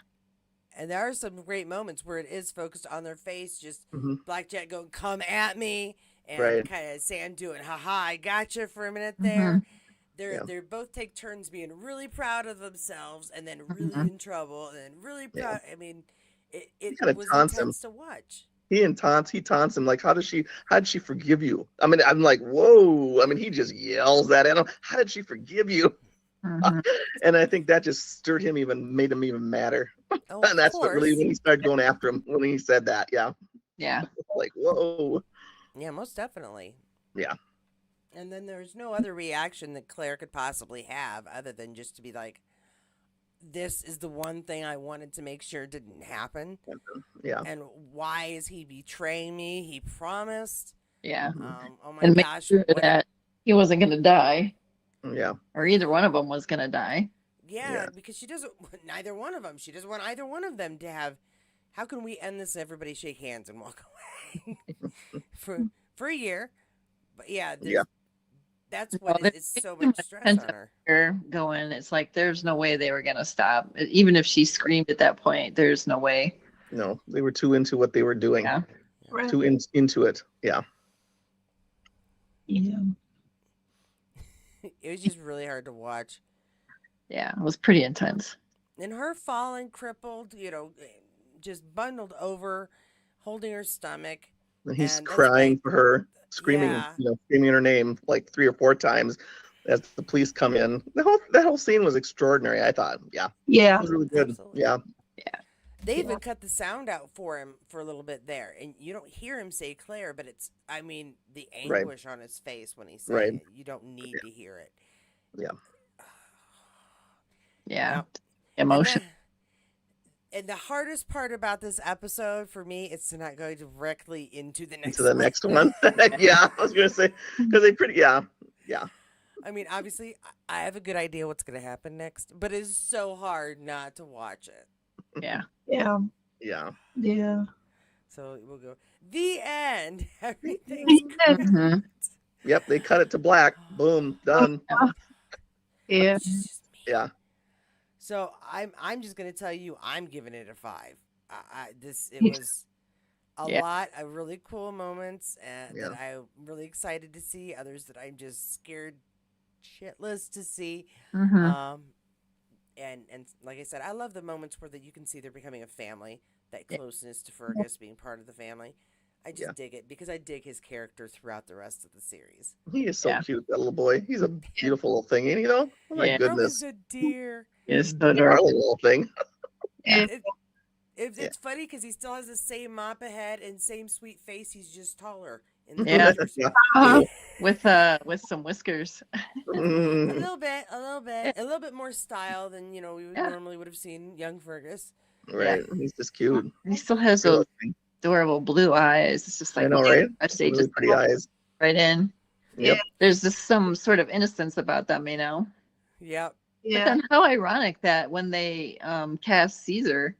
And there are some great moments where it is focused on their face, just Mhm. Blackjack going, come at me, and Right. kind of Sam doing, haha, I gotcha for a minute there. Yeah. They both take turns being really proud of themselves and then really Mhm. in trouble and then really Yeah. proud. I mean, He it kinda was taunts him. intense to watch. He taunts him like, how did she forgive you? I mean, I'm like, whoa. I mean, he just yells at him. How did she forgive you? Mhm. And I think that just made him even madder. Oh, And of that's what really, course. when he started going after him, when he said that, yeah. Yeah. Like, whoa. Yeah, most definitely. Yeah. And then there's no other reaction that Claire could possibly have other than just to be like, this is the one thing I wanted to make sure didn't happen. Yeah. And why is he betraying me? He promised. Yeah. Oh my And make gosh. sure that he wasn't going to die, Yeah. or either one of them was going to die. Yeah, Yeah. because she doesn't, neither one of them. She doesn't want either one of them to have, how can we end this and everybody shake hands and walk away? for a year. But yeah, Yeah. that's Well, what there's is so too much much stress pent-up on her. Her going, it's like there's no way they were going to stop. Even if she screamed at that point, there's no way. No, they were too into what they were doing. Yeah. Right. Too into it. Yeah. Yeah. It was just really hard to watch. Yeah. It was pretty intense. And her falling crippled, just bundled over, holding her stomach. And he's And that's crying like- for her, screaming, Yeah. screaming her name like 3 or 4 times as the police come in. That whole scene was extraordinary, I thought. Yeah. It Yeah. was really good. Absolutely. Yeah. They even cut the sound out for him for a little bit there. And you don't hear him say Claire, but the Right. anguish on his face when he's Right. saying it. You don't need to hear it. Yeah. Yep. Emotion. And the hardest part about this episode for me is to not go directly into the next To the one. next one. Yeah, I was gonna say because yeah. I mean, obviously, I have a good idea what's going to happen next, but it's so hard not to watch it. Yeah. Yeah. Yeah. Yeah. So we'll go, the end. Everything's Mhm. Yep, they cut it to black. Boom, done. Yeah. It's just me. Yeah. So I'm just gonna tell you I'm giving it a 5. It Yes. was a Yeah. lot of really cool moments and Yeah. that I'm really excited to see. Others that I'm just scared shitless to see. Mhm. and like I said, I love the moments where that you can see they're becoming a family. That closeness to Fergus being part of the family. I just Yeah. dig it because I dig his character throughout the rest of the series. He is so Yeah. cute, that little boy. He's a beautiful little thing, you know? Oh my Yeah. Fergus goodness. a deer. It's so Darling adorable. little thing. Yeah. It's funny because he still has the same mop head and same sweet face. He's just taller in the Yeah. pictures. Uh, With some whiskers. A Mm, little bit, a little bit more style than we Yeah. normally would have seen young Fergus. right. He's just cute. He still has those adorable blue eyes. It's just I like, know, right? gosh, they Really just pretty eyes. right in. Yep. There's just some sort of innocence about them, Yep. But yeah. then how ironic that when they cast Caesar,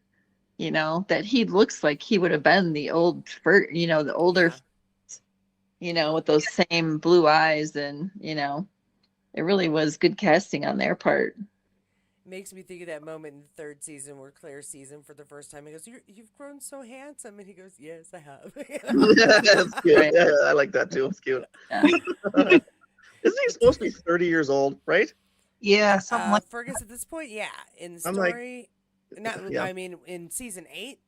that he looks like he would have been the old, the older, with those same blue eyes, and it really was good casting on their part. Makes me think of that moment in the third season where Claire sees him for the first time. He goes, "You've grown so handsome," and he goes, "Yes, I have." That's cute. Right. Yeah, I like that too. It's cute. Yeah. Isn't he supposed to be 30 years old, right? Yeah, something like Fergus at this point, yeah. In the I'm like- story, not Yeah. I mean in season 8.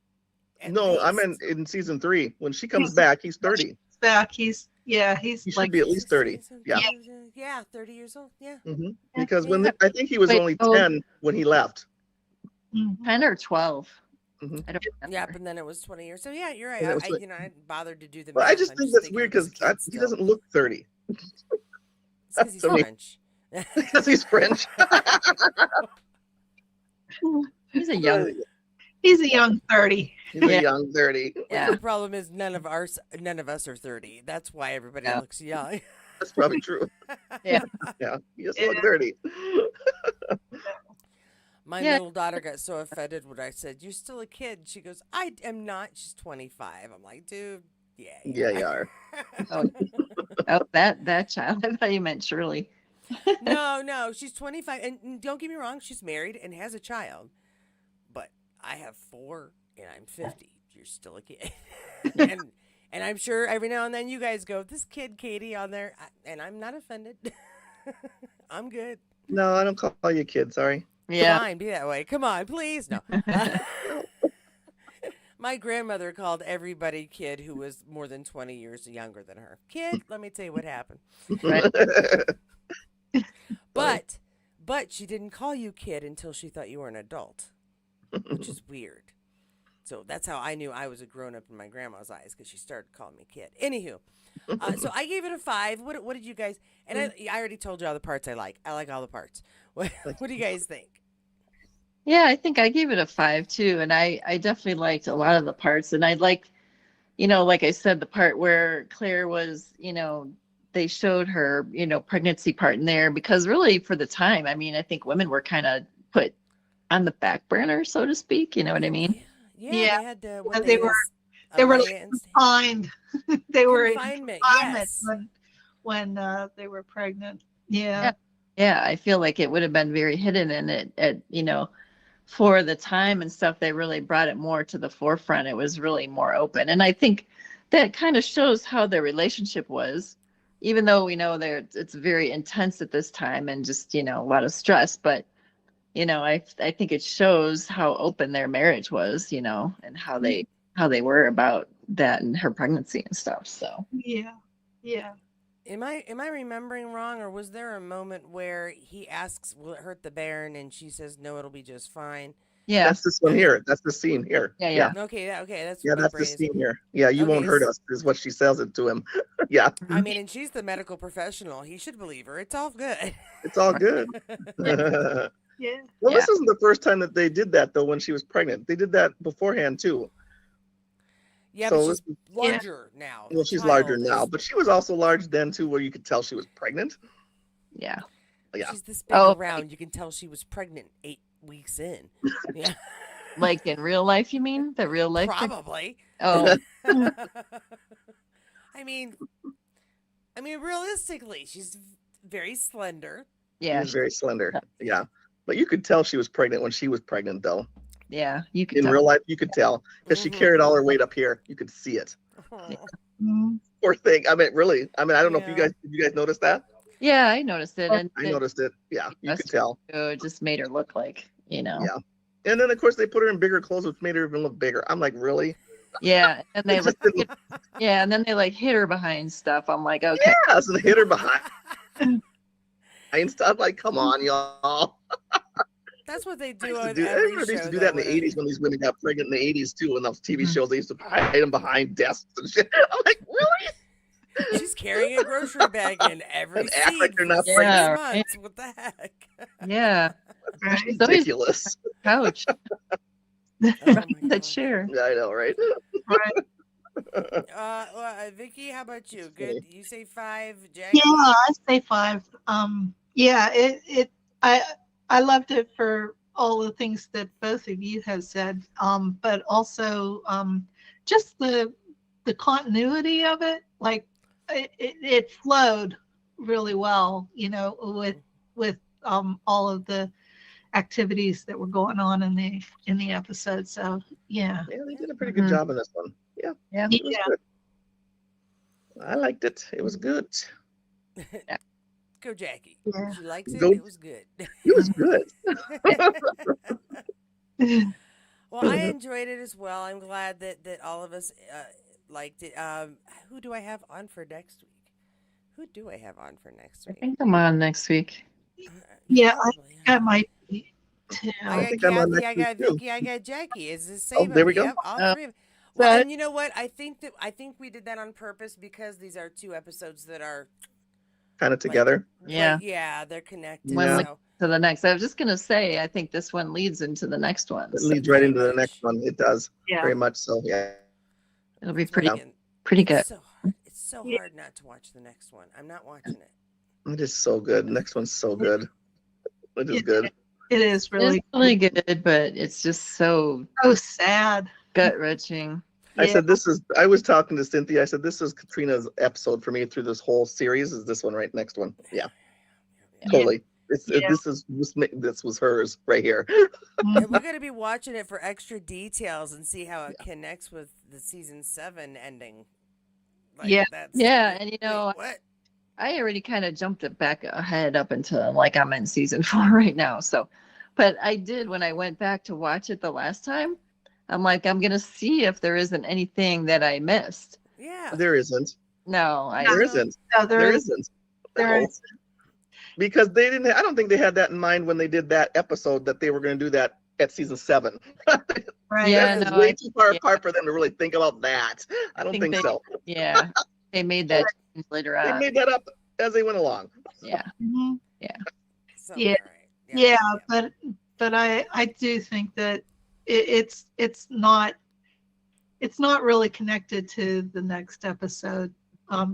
at No, I least. meant in season 3. When she comes back, he's 30. back. He's He should like be at least 30. Yeah. Yeah, 30 years old. Yeah. Because Yeah. I think he was Wait, only oh. 10 when he left. mhm. 10 or 12. Mhm. I don't remember. Yeah, but then it was 20 years. So yeah, you're right. And it was I like- didn't bother to do the But I math. just I'm think that's thinking weird he was a because kid he still. doesn't look 30 It's 'cause he's to me. French. because he's French. He's a young. He's a young 30. He's Yeah. a young 30. Yeah. The problem is none of us are 30. That's why everybody Yeah. looks young. That's probably true. Yeah. Yeah. He just Yeah. look 30. My Yeah. little daughter got so offended when I said, "You're still a kid." She goes, "I am not." She's 25. I'm like, dude, yeah. Yeah, you are. Oh, that child. I thought you meant Shirley. No, she's 25. And don't get me wrong, she's married and has a child. But I have 4 and I'm 50. You're still a kid. and I'm sure every now and then you guys go, "This kid, Katie, on there." And I'm not offended. I'm good. No, I don't call you a kid. Sorry. Yeah. Fine, be that way. Come on, please. No. My grandmother called everybody kid who was more than 20 years younger than her. Kid, let me tell you what happened. Right. But she didn't call you kid until she thought you were an adult, which is weird. So that's how I knew I was a grown up in my grandma's eyes, because she started calling me kid. Anywho, so I gave it a 5. What did you guys? And I already told you all the parts I like. I like all the parts. What do you guys think? Yeah, I think I gave it a 5 too. And I definitely liked a lot of the parts. And I like, like I said, the part where Claire was, they showed her, pregnancy part in there, because really for the time, I mean, I think women were kind of put on the back burner, so to speak. You know what I mean? Yeah. Yeah. They had to, They were like confined. They were in confinement. confinement Yes. when they were pregnant. Yeah. Yeah, I feel like it would have been very hidden in it at, for the time and stuff. They really brought it more to the forefront. It was really more open. And I think that kind of shows how their relationship was, even though we know it's very intense at this time and just, a lot of stress. But, I think it shows how open their marriage was, and how they were about that and her pregnancy and stuff. So Yeah. Yeah. Am I remembering wrong, or was there a moment where he asks, "Will it hurt the Baron?" and she says, "No, it'll be just fine." yeah, That's this one here. That's the scene here. yeah. Okay, that's Yeah, my that's the brain is- scene here. Yeah, you won't Okay, hurt us, is what she says it to him. Yeah, I mean, and she's the medical professional. He should believe her. It's all good. it's all good. Yeah. Well, Yeah. this isn't the first time that they did that, though, when she was pregnant. They did that beforehand, too. Yeah, So but she's this- larger now. Well, The she's child larger is- now, but she was also large then, too, where you could tell she was pregnant. Yeah. Yeah. She's this big Oh. around. You can tell she was pregnant 8 weeks in. Yeah, Like in real life, you mean? The real life? probably. Oh, I mean, realistically, she's very slender. She yeah. was very slender. Yeah. But you could tell she was pregnant when she was pregnant, though. Yeah. You could In tell. real life, you could tell because she Mhm. carried all her weight up here. You could see it. Aw. Mhm. Poor thing. I mean, really. I mean, I don't know if Yeah. did you guys notice that? Yeah, I noticed it. And I noticed it. Yeah, you could tell. it just made her look like, you know. Yeah. And then of course they put her in bigger clothes, which made her even look bigger. I'm like, really? Yeah, and they It like just didn't. yeah, and then they like hit her behind stuff. I'm like, okay. Yeah, so they hit her behind stuff. Like, come on, y'all. That's what they I do used to on do. I every remember they used show. to do that in though, the when '80s when these women got pregnant in the '80s too. In those TV Mhm. shows, they used to hide them behind desks and shit. I'm like, really? she's carrying a grocery bag in every And act like seed they're for not 6 pregnant. Yeah, months. What the heck? Yeah. Right. She's always on Ridiculous. the couch Oh my behind the gosh. chair. Yeah, I know, right? Right. Vicky, how about you? That's Good. funny. You say 5, Yeah, Jackie? I say 5. Yeah, I I loved it for all the things that both of you have said. But also just the continuity of it, like it flowed really well, with all of the activities that were going on in the episode. So yeah. Yeah, they Yeah. did a pretty good Mhm. job in this one. Yeah, Yeah. it was Yeah. good. I liked it. It was good. Go, Jackie. Yeah. She likes it. Go. It was good. It was good. Well, I enjoyed it as well. I'm glad that all of us liked it. Who do I have on for next week? Who do I have on for next I week? think I'm on next week. Yeah, Probably, that might be too. I I got think I'm on Kathy, next I week got too. Vicky, I got Jackie. It's the Oh, same there of we me. go. Yep, all Oh, 3 of them. Well, But and you know what? I think we did that on purpose because these are 2 episodes that are Kind of like together. yeah. yeah, they're connected. One Yeah. leads So to the next. I was just gonna say, I think this one leads into the next one. It So leads right very into the much. next one. It does. yeah. Very much so. Yeah. it'll be That's why pretty again, pretty it's good. so hard. It's so Yeah. hard not to watch the next one. I'm not watching it. It is so good. Next one's so good. It is It, good. it is It's really really good, but it's just so so sad. gut wrenching. I Yeah. said I was talking to Cynthia. I said this is Katrina's episode for me through this whole series. Is this one right? Next one. Yeah, Yeah. totally. Yeah. This was hers right here. And we're gonna be watching it for extra details and see how it connects with the season 7 ending. Like, Yeah. That's, Yeah, and wait, what? I already kind of jumped it back ahead up until like I'm in season 4 right now. So, but I did when I went back to watch it the last time. I'm like, I'm gonna see if there isn't anything that I missed. Yeah. There isn't. No, I There No. isn't. No, There isn't. there No. is. Because they didn't. I don't think they had that in mind when they did that episode that they were going to do that at season 7. Right. Yeah, That is no, way too far yeah. apart for them to really think about that. I don't think think they- so. yeah, they made that change later They on. made that up as they went along. Yeah, Mhm. So, Yeah. all right. Yeah, but I do think that it's not really connected to the next episode.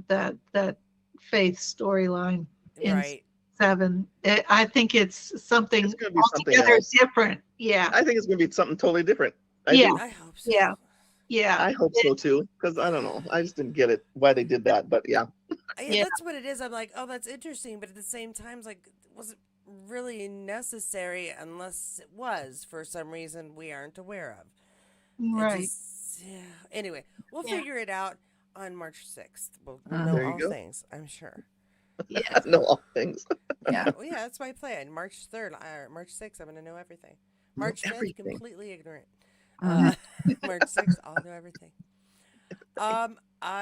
That Faith storyline in Right. 7. I think it's something It's going to be something altogether else. different. Yeah. I think it's going to be something totally different. I Yeah. do. I hope so. Yeah. Yeah. I hope so too. Because I don't know. I just didn't get it why they did that. But yeah. Yeah. That's what it is. I'm like, oh, that's interesting, but at the same time, it's like, was it really necessary unless it was for some reason we aren't aware of? It Right. yeah. Anyway, we'll Yeah. figure it out on March 6th. We'll Mhm. know There you all go. things, I'm sure. Yeah. I know all things. yeah. Well, yeah, that's my plan. March 3rd, or March 6th, I'm going to know everything. Know March 5th, everything. completely ignorant. Mhm. March 6th, I'll know everything.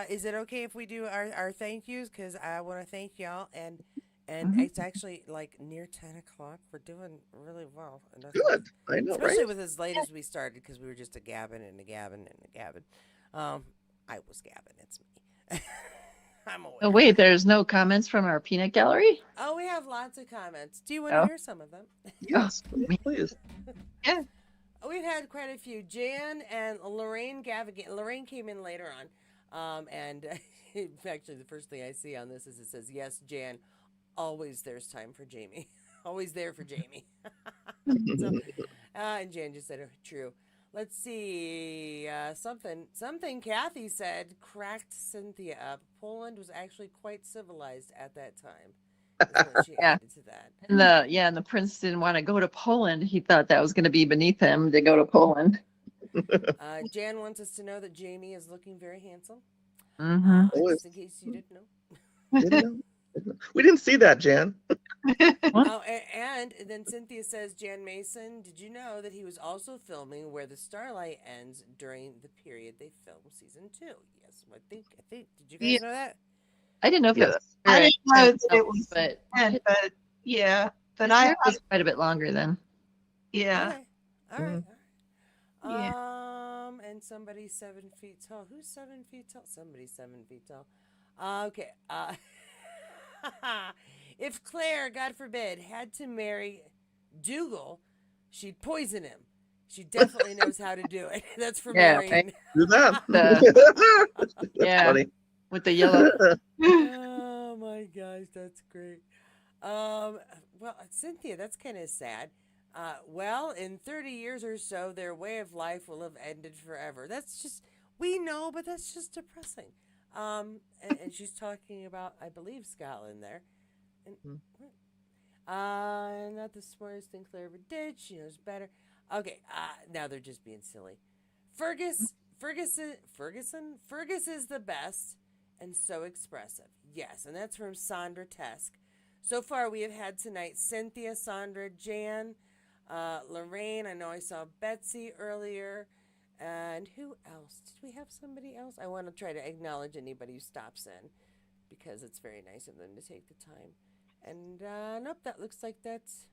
Is it okay if we do our thank yous? Because I want to thank y'all, and Mhm. it's actually like near 10 o'clock. We're doing really well. And that's Good. I know, especially right? with as late as we started, because we were just a gabbing and a gabbing and a gabbing. I was gabbing. It's me. I'm aware. Oh wait, there's no comments from our peanut gallery. Oh, we have lots of comments. Do you want to Oh. hear some of them? Yes, me- please. We've had quite a few. Jan and Lorraine Gavigan. Lorraine came in later on. And actually, the first thing I see on this is it says, yes, Jan, always there's time for Jamie. Always there for Jamie. So, and Jan just said, oh, true. Let's see. Something Kathy said cracked Cynthia up. Poland was actually quite civilized at that time. Is what she Yeah. added to that. And the prince didn't want to go to Poland. He thought that was going to be beneath him to go to Poland. Jan wants us to know that Jamie is looking very handsome. Mm-hmm. Oh, Just in case you didn't know. Didn't know. We didn't see that, Jan. Oh, and then Cynthia says, Jan Mason, did you know that he was also filming Where the Starlight Ends during the period they filmed season 2? Yes, I think. Did you guys Yeah. know that? I didn't know if it Yes. was. I didn't know that it was, but but yeah, but his hair was quite a bit longer then. yeah, Okay. All right. yeah. And somebody's 7 feet tall. Who's 7 feet tall? Somebody's 7 feet tall. Okay. If Claire, God forbid, had to marry Dougal, she'd poison him. She definitely knows how to do it. That's from Yeah, Maureen. right. Do that. That's Yeah. funny. With the yellow. Oh my gosh, that's great. Well, Cynthia, that's kind of sad. Well, in 30 years or so, their way of life will have ended forever. That's just, we know, but that's just depressing. And she's talking about, I believe, Scotland there. And, not the smartest thing Claire ever did. She knows better. Okay, now they're just being silly. Fergus is the best and so expressive. Yes, and that's from Sandra Tesk. So far, we have had tonight Cynthia, Sandra, Jan, Lorraine. I know I saw Betsy earlier. And who else? Did we have somebody else? I want to try to acknowledge anybody who stops in because it's very nice of them to take the time. And nope, that looks like that's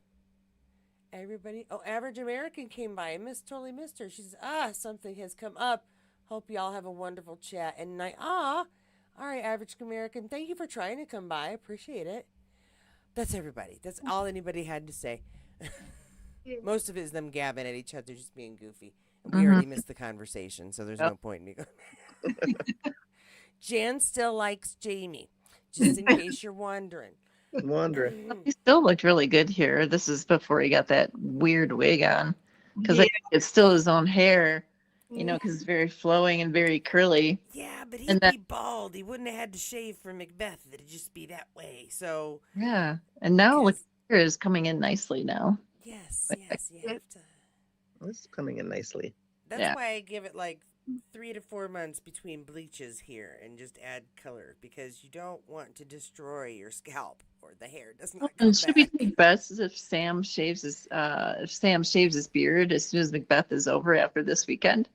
everybody. Oh, Average American came by. Totally missed her. She says, something has come up. Hope y'all have a wonderful chat and night. All right, Average American. Thank you for trying to come by. I appreciate it. That's everybody. That's all anybody had to say. Most of it is them gabbing at each other, just being goofy. And we already missed the conversation, so there's no point in me going. Jan still likes Jamie, just in case you're wondering. He still looked really good here. This is before he got that weird wig on. Because it's still his own hair, because it's very flowing and very curly. Yeah, but he'd be bald. He wouldn't have had to shave for Macbeth. It'd just be that way. So yeah. And now look, hair is coming in nicely now. Yes, you have to. It's coming in nicely. That's why I give it like 3 to 4 months between bleaches here and just add color because you don't want to destroy your scalp or the hair does not come And should back. we think best if Sam shaves his beard as soon as Macbeth is over after this weekend?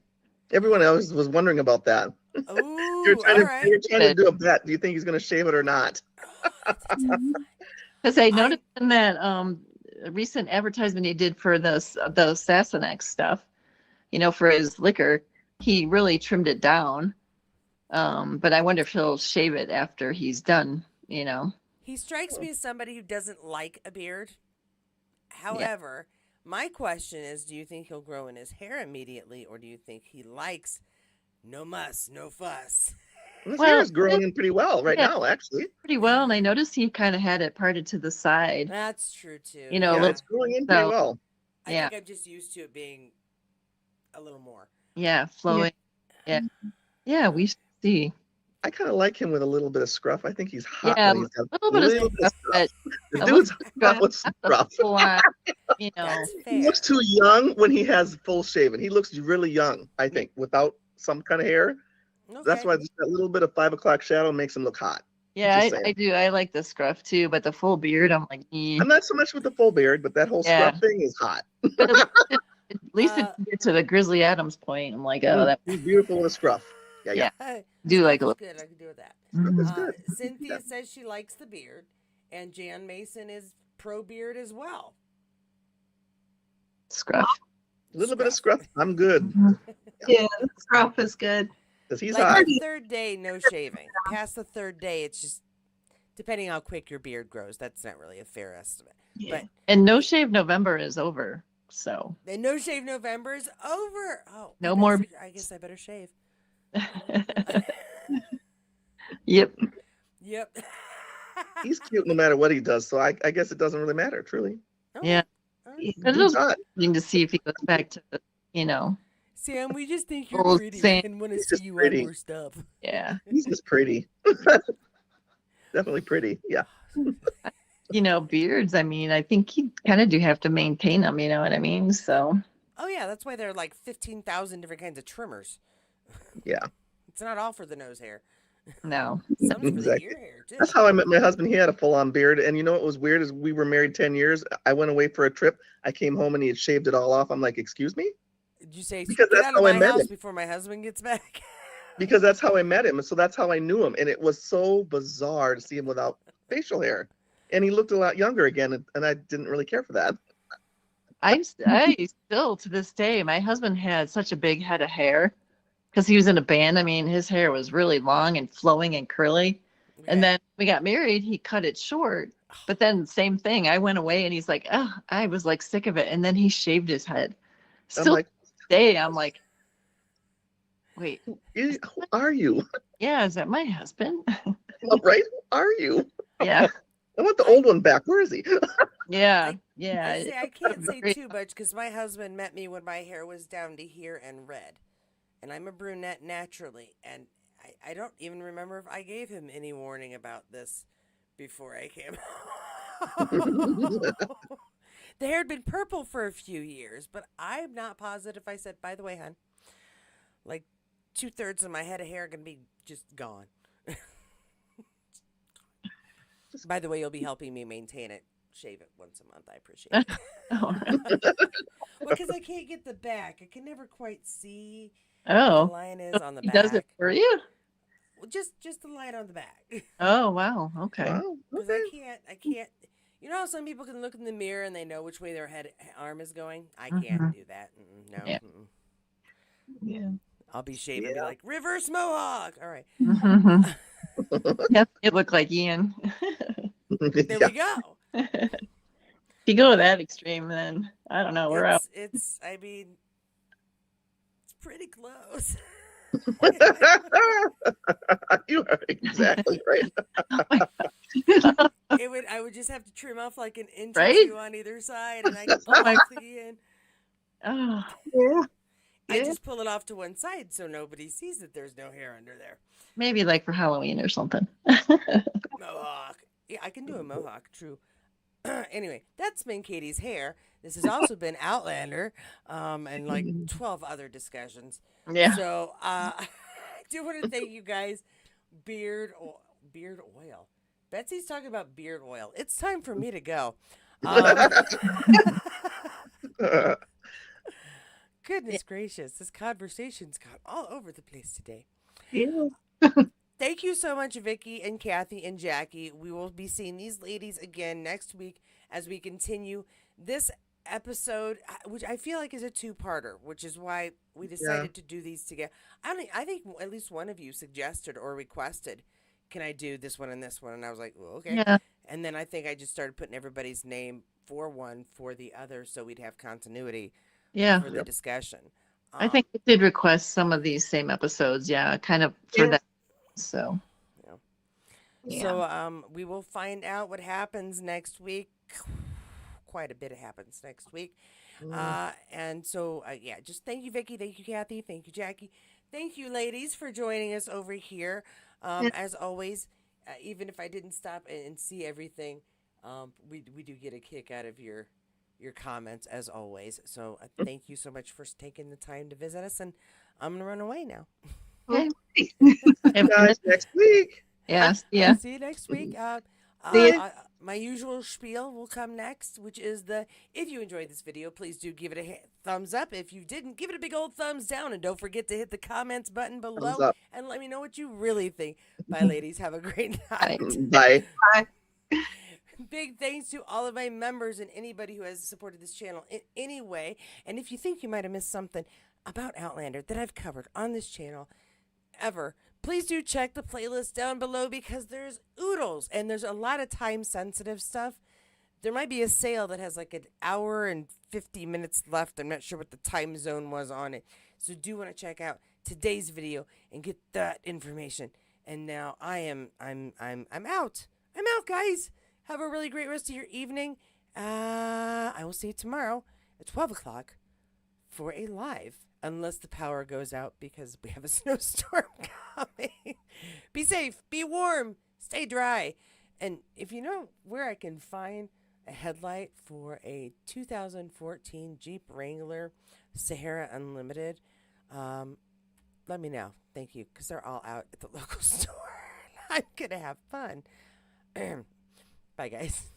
Everyone else was wondering about that. Oh, You're trying right. to do a bet. Do you think he's going to shave it or not? Because I noticed in that recent advertisement he did for the Sassenach stuff, for his liquor, he really trimmed it down. But I wonder if he'll shave it after he's done, He strikes me as somebody who doesn't like a beard. However, my question is, do you think he'll grow in his hair immediately, or do you think he likes no muss, no fuss? His hair is growing in pretty well now, actually. Pretty well, and I noticed he kind of had it parted to the side. That's true, too. It's growing in pretty well. I think I'm just used to it being a little more. Yeah, flowing. Yeah, we see. I kind of like him with a little bit of scruff. I think he's hot. Yeah, When he's got a little bit of scruff. The dude's hot with scruff. He looks too young when he has full shaven. He looks really young, I think, without some kind of hair. Okay. That's why just that little bit of 5 o'clock shadow makes him look hot. Yeah, I do. I like the scruff too, but the full beard, I'm like, I'm not so much with the full beard, but that whole scruff thing is hot. But at least it gets to the Grizzly Adams point. I'm like, that's beautiful with a scruff. Yeah. Do like a little. Good. I can deal with that. It's good. Cynthia says she likes the beard, and Jan Mason is pro beard as well. Scruff. A little bit of scruff. I'm good. Yeah, scruff is good. Because he's like hot. The third day, no shaving. Past the third day, it's just depending how quick your beard grows. That's not really a fair estimate. Yeah. And No Shave November is over. So. And No Shave November is over. Oh, no more. I guess I better shave. Yep. He's cute no matter what he does, so I guess it doesn't really matter, truly. Yeah. It's interesting to see if he goes back to Sam, we just think you're pretty and want to see you on more stuff. Yeah. He's just pretty. Definitely pretty. Yeah. Beards, I think you kind of do have to maintain them, you know what I mean? So. Oh, yeah. That's why there are like 15,000 different kinds of trimmers. Yeah. It's not all for the nose hair. No. Some for the Exactly. ear hair too. That's how I met my husband. He had a full-on beard, and you know what was weird is we were married 10 years. I went away for a trip. I came home and he had shaved it all off. I'm like, excuse me? Did you say Because get that's out of how I my met house him. before my husband gets back? Because that's how I met him, and so that's how I knew him. And it was so bizarre to see him without facial hair, and he looked a lot younger again, and I didn't really care for that. I still to this day, my husband had such a big head of hair because he was in a band. I mean, his hair was really long and flowing and curly. And then we got married, he cut it short. But then same thing. I went away and he's like, oh, I was like sick of it. And then he shaved his head. I'm Still like, today, I'm like, wait, who are you? yeah, is that my husband? All right, who are you? Yeah. I want the old one back. Where is he? Yeah. Yeah. I say I can't say too much because my husband met me when my hair was down to here and red, and I'm a brunette naturally, and I don't even remember if I gave him any warning about this before I came home. The hair had been purple for a few years, but I'm not positive. I said, by the way, hon, like 2/3 of my head of hair gonna be just gone. By the way, you'll be helping me maintain it. Shave it once a month. I appreciate it. Oh. Well, because I can't get the back. I can never quite see where Oh. the line is on the He back. does it for you? Well, just the line on the back. Oh, wow. Okay. Wow. Because Okay. I can't. You know how some people can look in the mirror and they know which way their arm is going? I Mhm. can't do that. No. Yeah. Yeah. I'll be shaving and be Yeah. like, reverse mohawk. All right. Mhm. Yep, it looked like Ian. There Yeah. we go. If you go to that extreme, then I don't know. We're out. I mean, it's pretty close. You are exactly right. I would just have to trim off like an inch or Right? two on either side, and I could pull off the end. Oh, Yeah. I Yeah. just pull it off to one side so nobody sees that there's no hair under there. maybe like for Halloween or something. Mohawk. Yeah, I can do a mohawk. True. Anyway, that's been Katie's hair. This has also been Outlander, and like 12 other discussions. Yeah. So I do want to thank you guys. Beard oil. Betsy's talking about beard oil. It's time for me to go. Goodness gracious, this conversation's got all over the place today. Yeah. Thank you so much, Vicky and Kathy and Jackie. We will be seeing these ladies again next week as we continue this episode, which I feel like is a two-parter, which is why we decided to do these together. I think at least one of you suggested or requested, can I do this one and this one? And I was like, well, okay. Yeah. And then I think I just started putting everybody's name for one for the other so we'd have continuity Yeah. for the discussion. I think I did request some of these same episodes. Yeah. Kind of for Yeah. that. So. Yeah. So we will find out what happens next week. Quite a bit happens next week. And so, yeah, just thank you, Vicky. Thank you, Kathy. Thank you, Jackie. Thank you, ladies, for joining us over here. As always, even if I didn't stop and see everything, we do get a kick out of your comments, as always. So thank you so much for taking the time to visit us. And I'm going to run away now. Okay. Guys, next week. Yes. Yeah. See you next week. See ya. My usual spiel will come next, which is if you enjoyed this video, please do give it a thumbs up. If you didn't, give it a big old thumbs down. And don't forget to hit the comments button Thumbs below up. and let me know what you really think. Bye, ladies. Have a great night. Bye. Big thanks to all of my members and anybody who has supported this channel in any way. And if you think you might have missed something about Outlander that I've covered on this channel ever, please do check the playlist down below because there's oodles and there's a lot of time sensitive stuff. There might be a sale that has like an hour and 50 minutes left. I'm not sure what the time zone was on it. So do want to check out today's video and get that information. And now I'm out. I'm out, guys. Have a really great rest of your evening. I will see you tomorrow at 12 o'clock for a live. Unless the power goes out because we have a snowstorm coming. Be safe, be warm, stay dry. And if you know where I can find a headlight for a 2014 Jeep Wrangler Sahara Unlimited, let me know. Thank you, because they're all out at the local store. I'm gonna have fun. Bye, guys.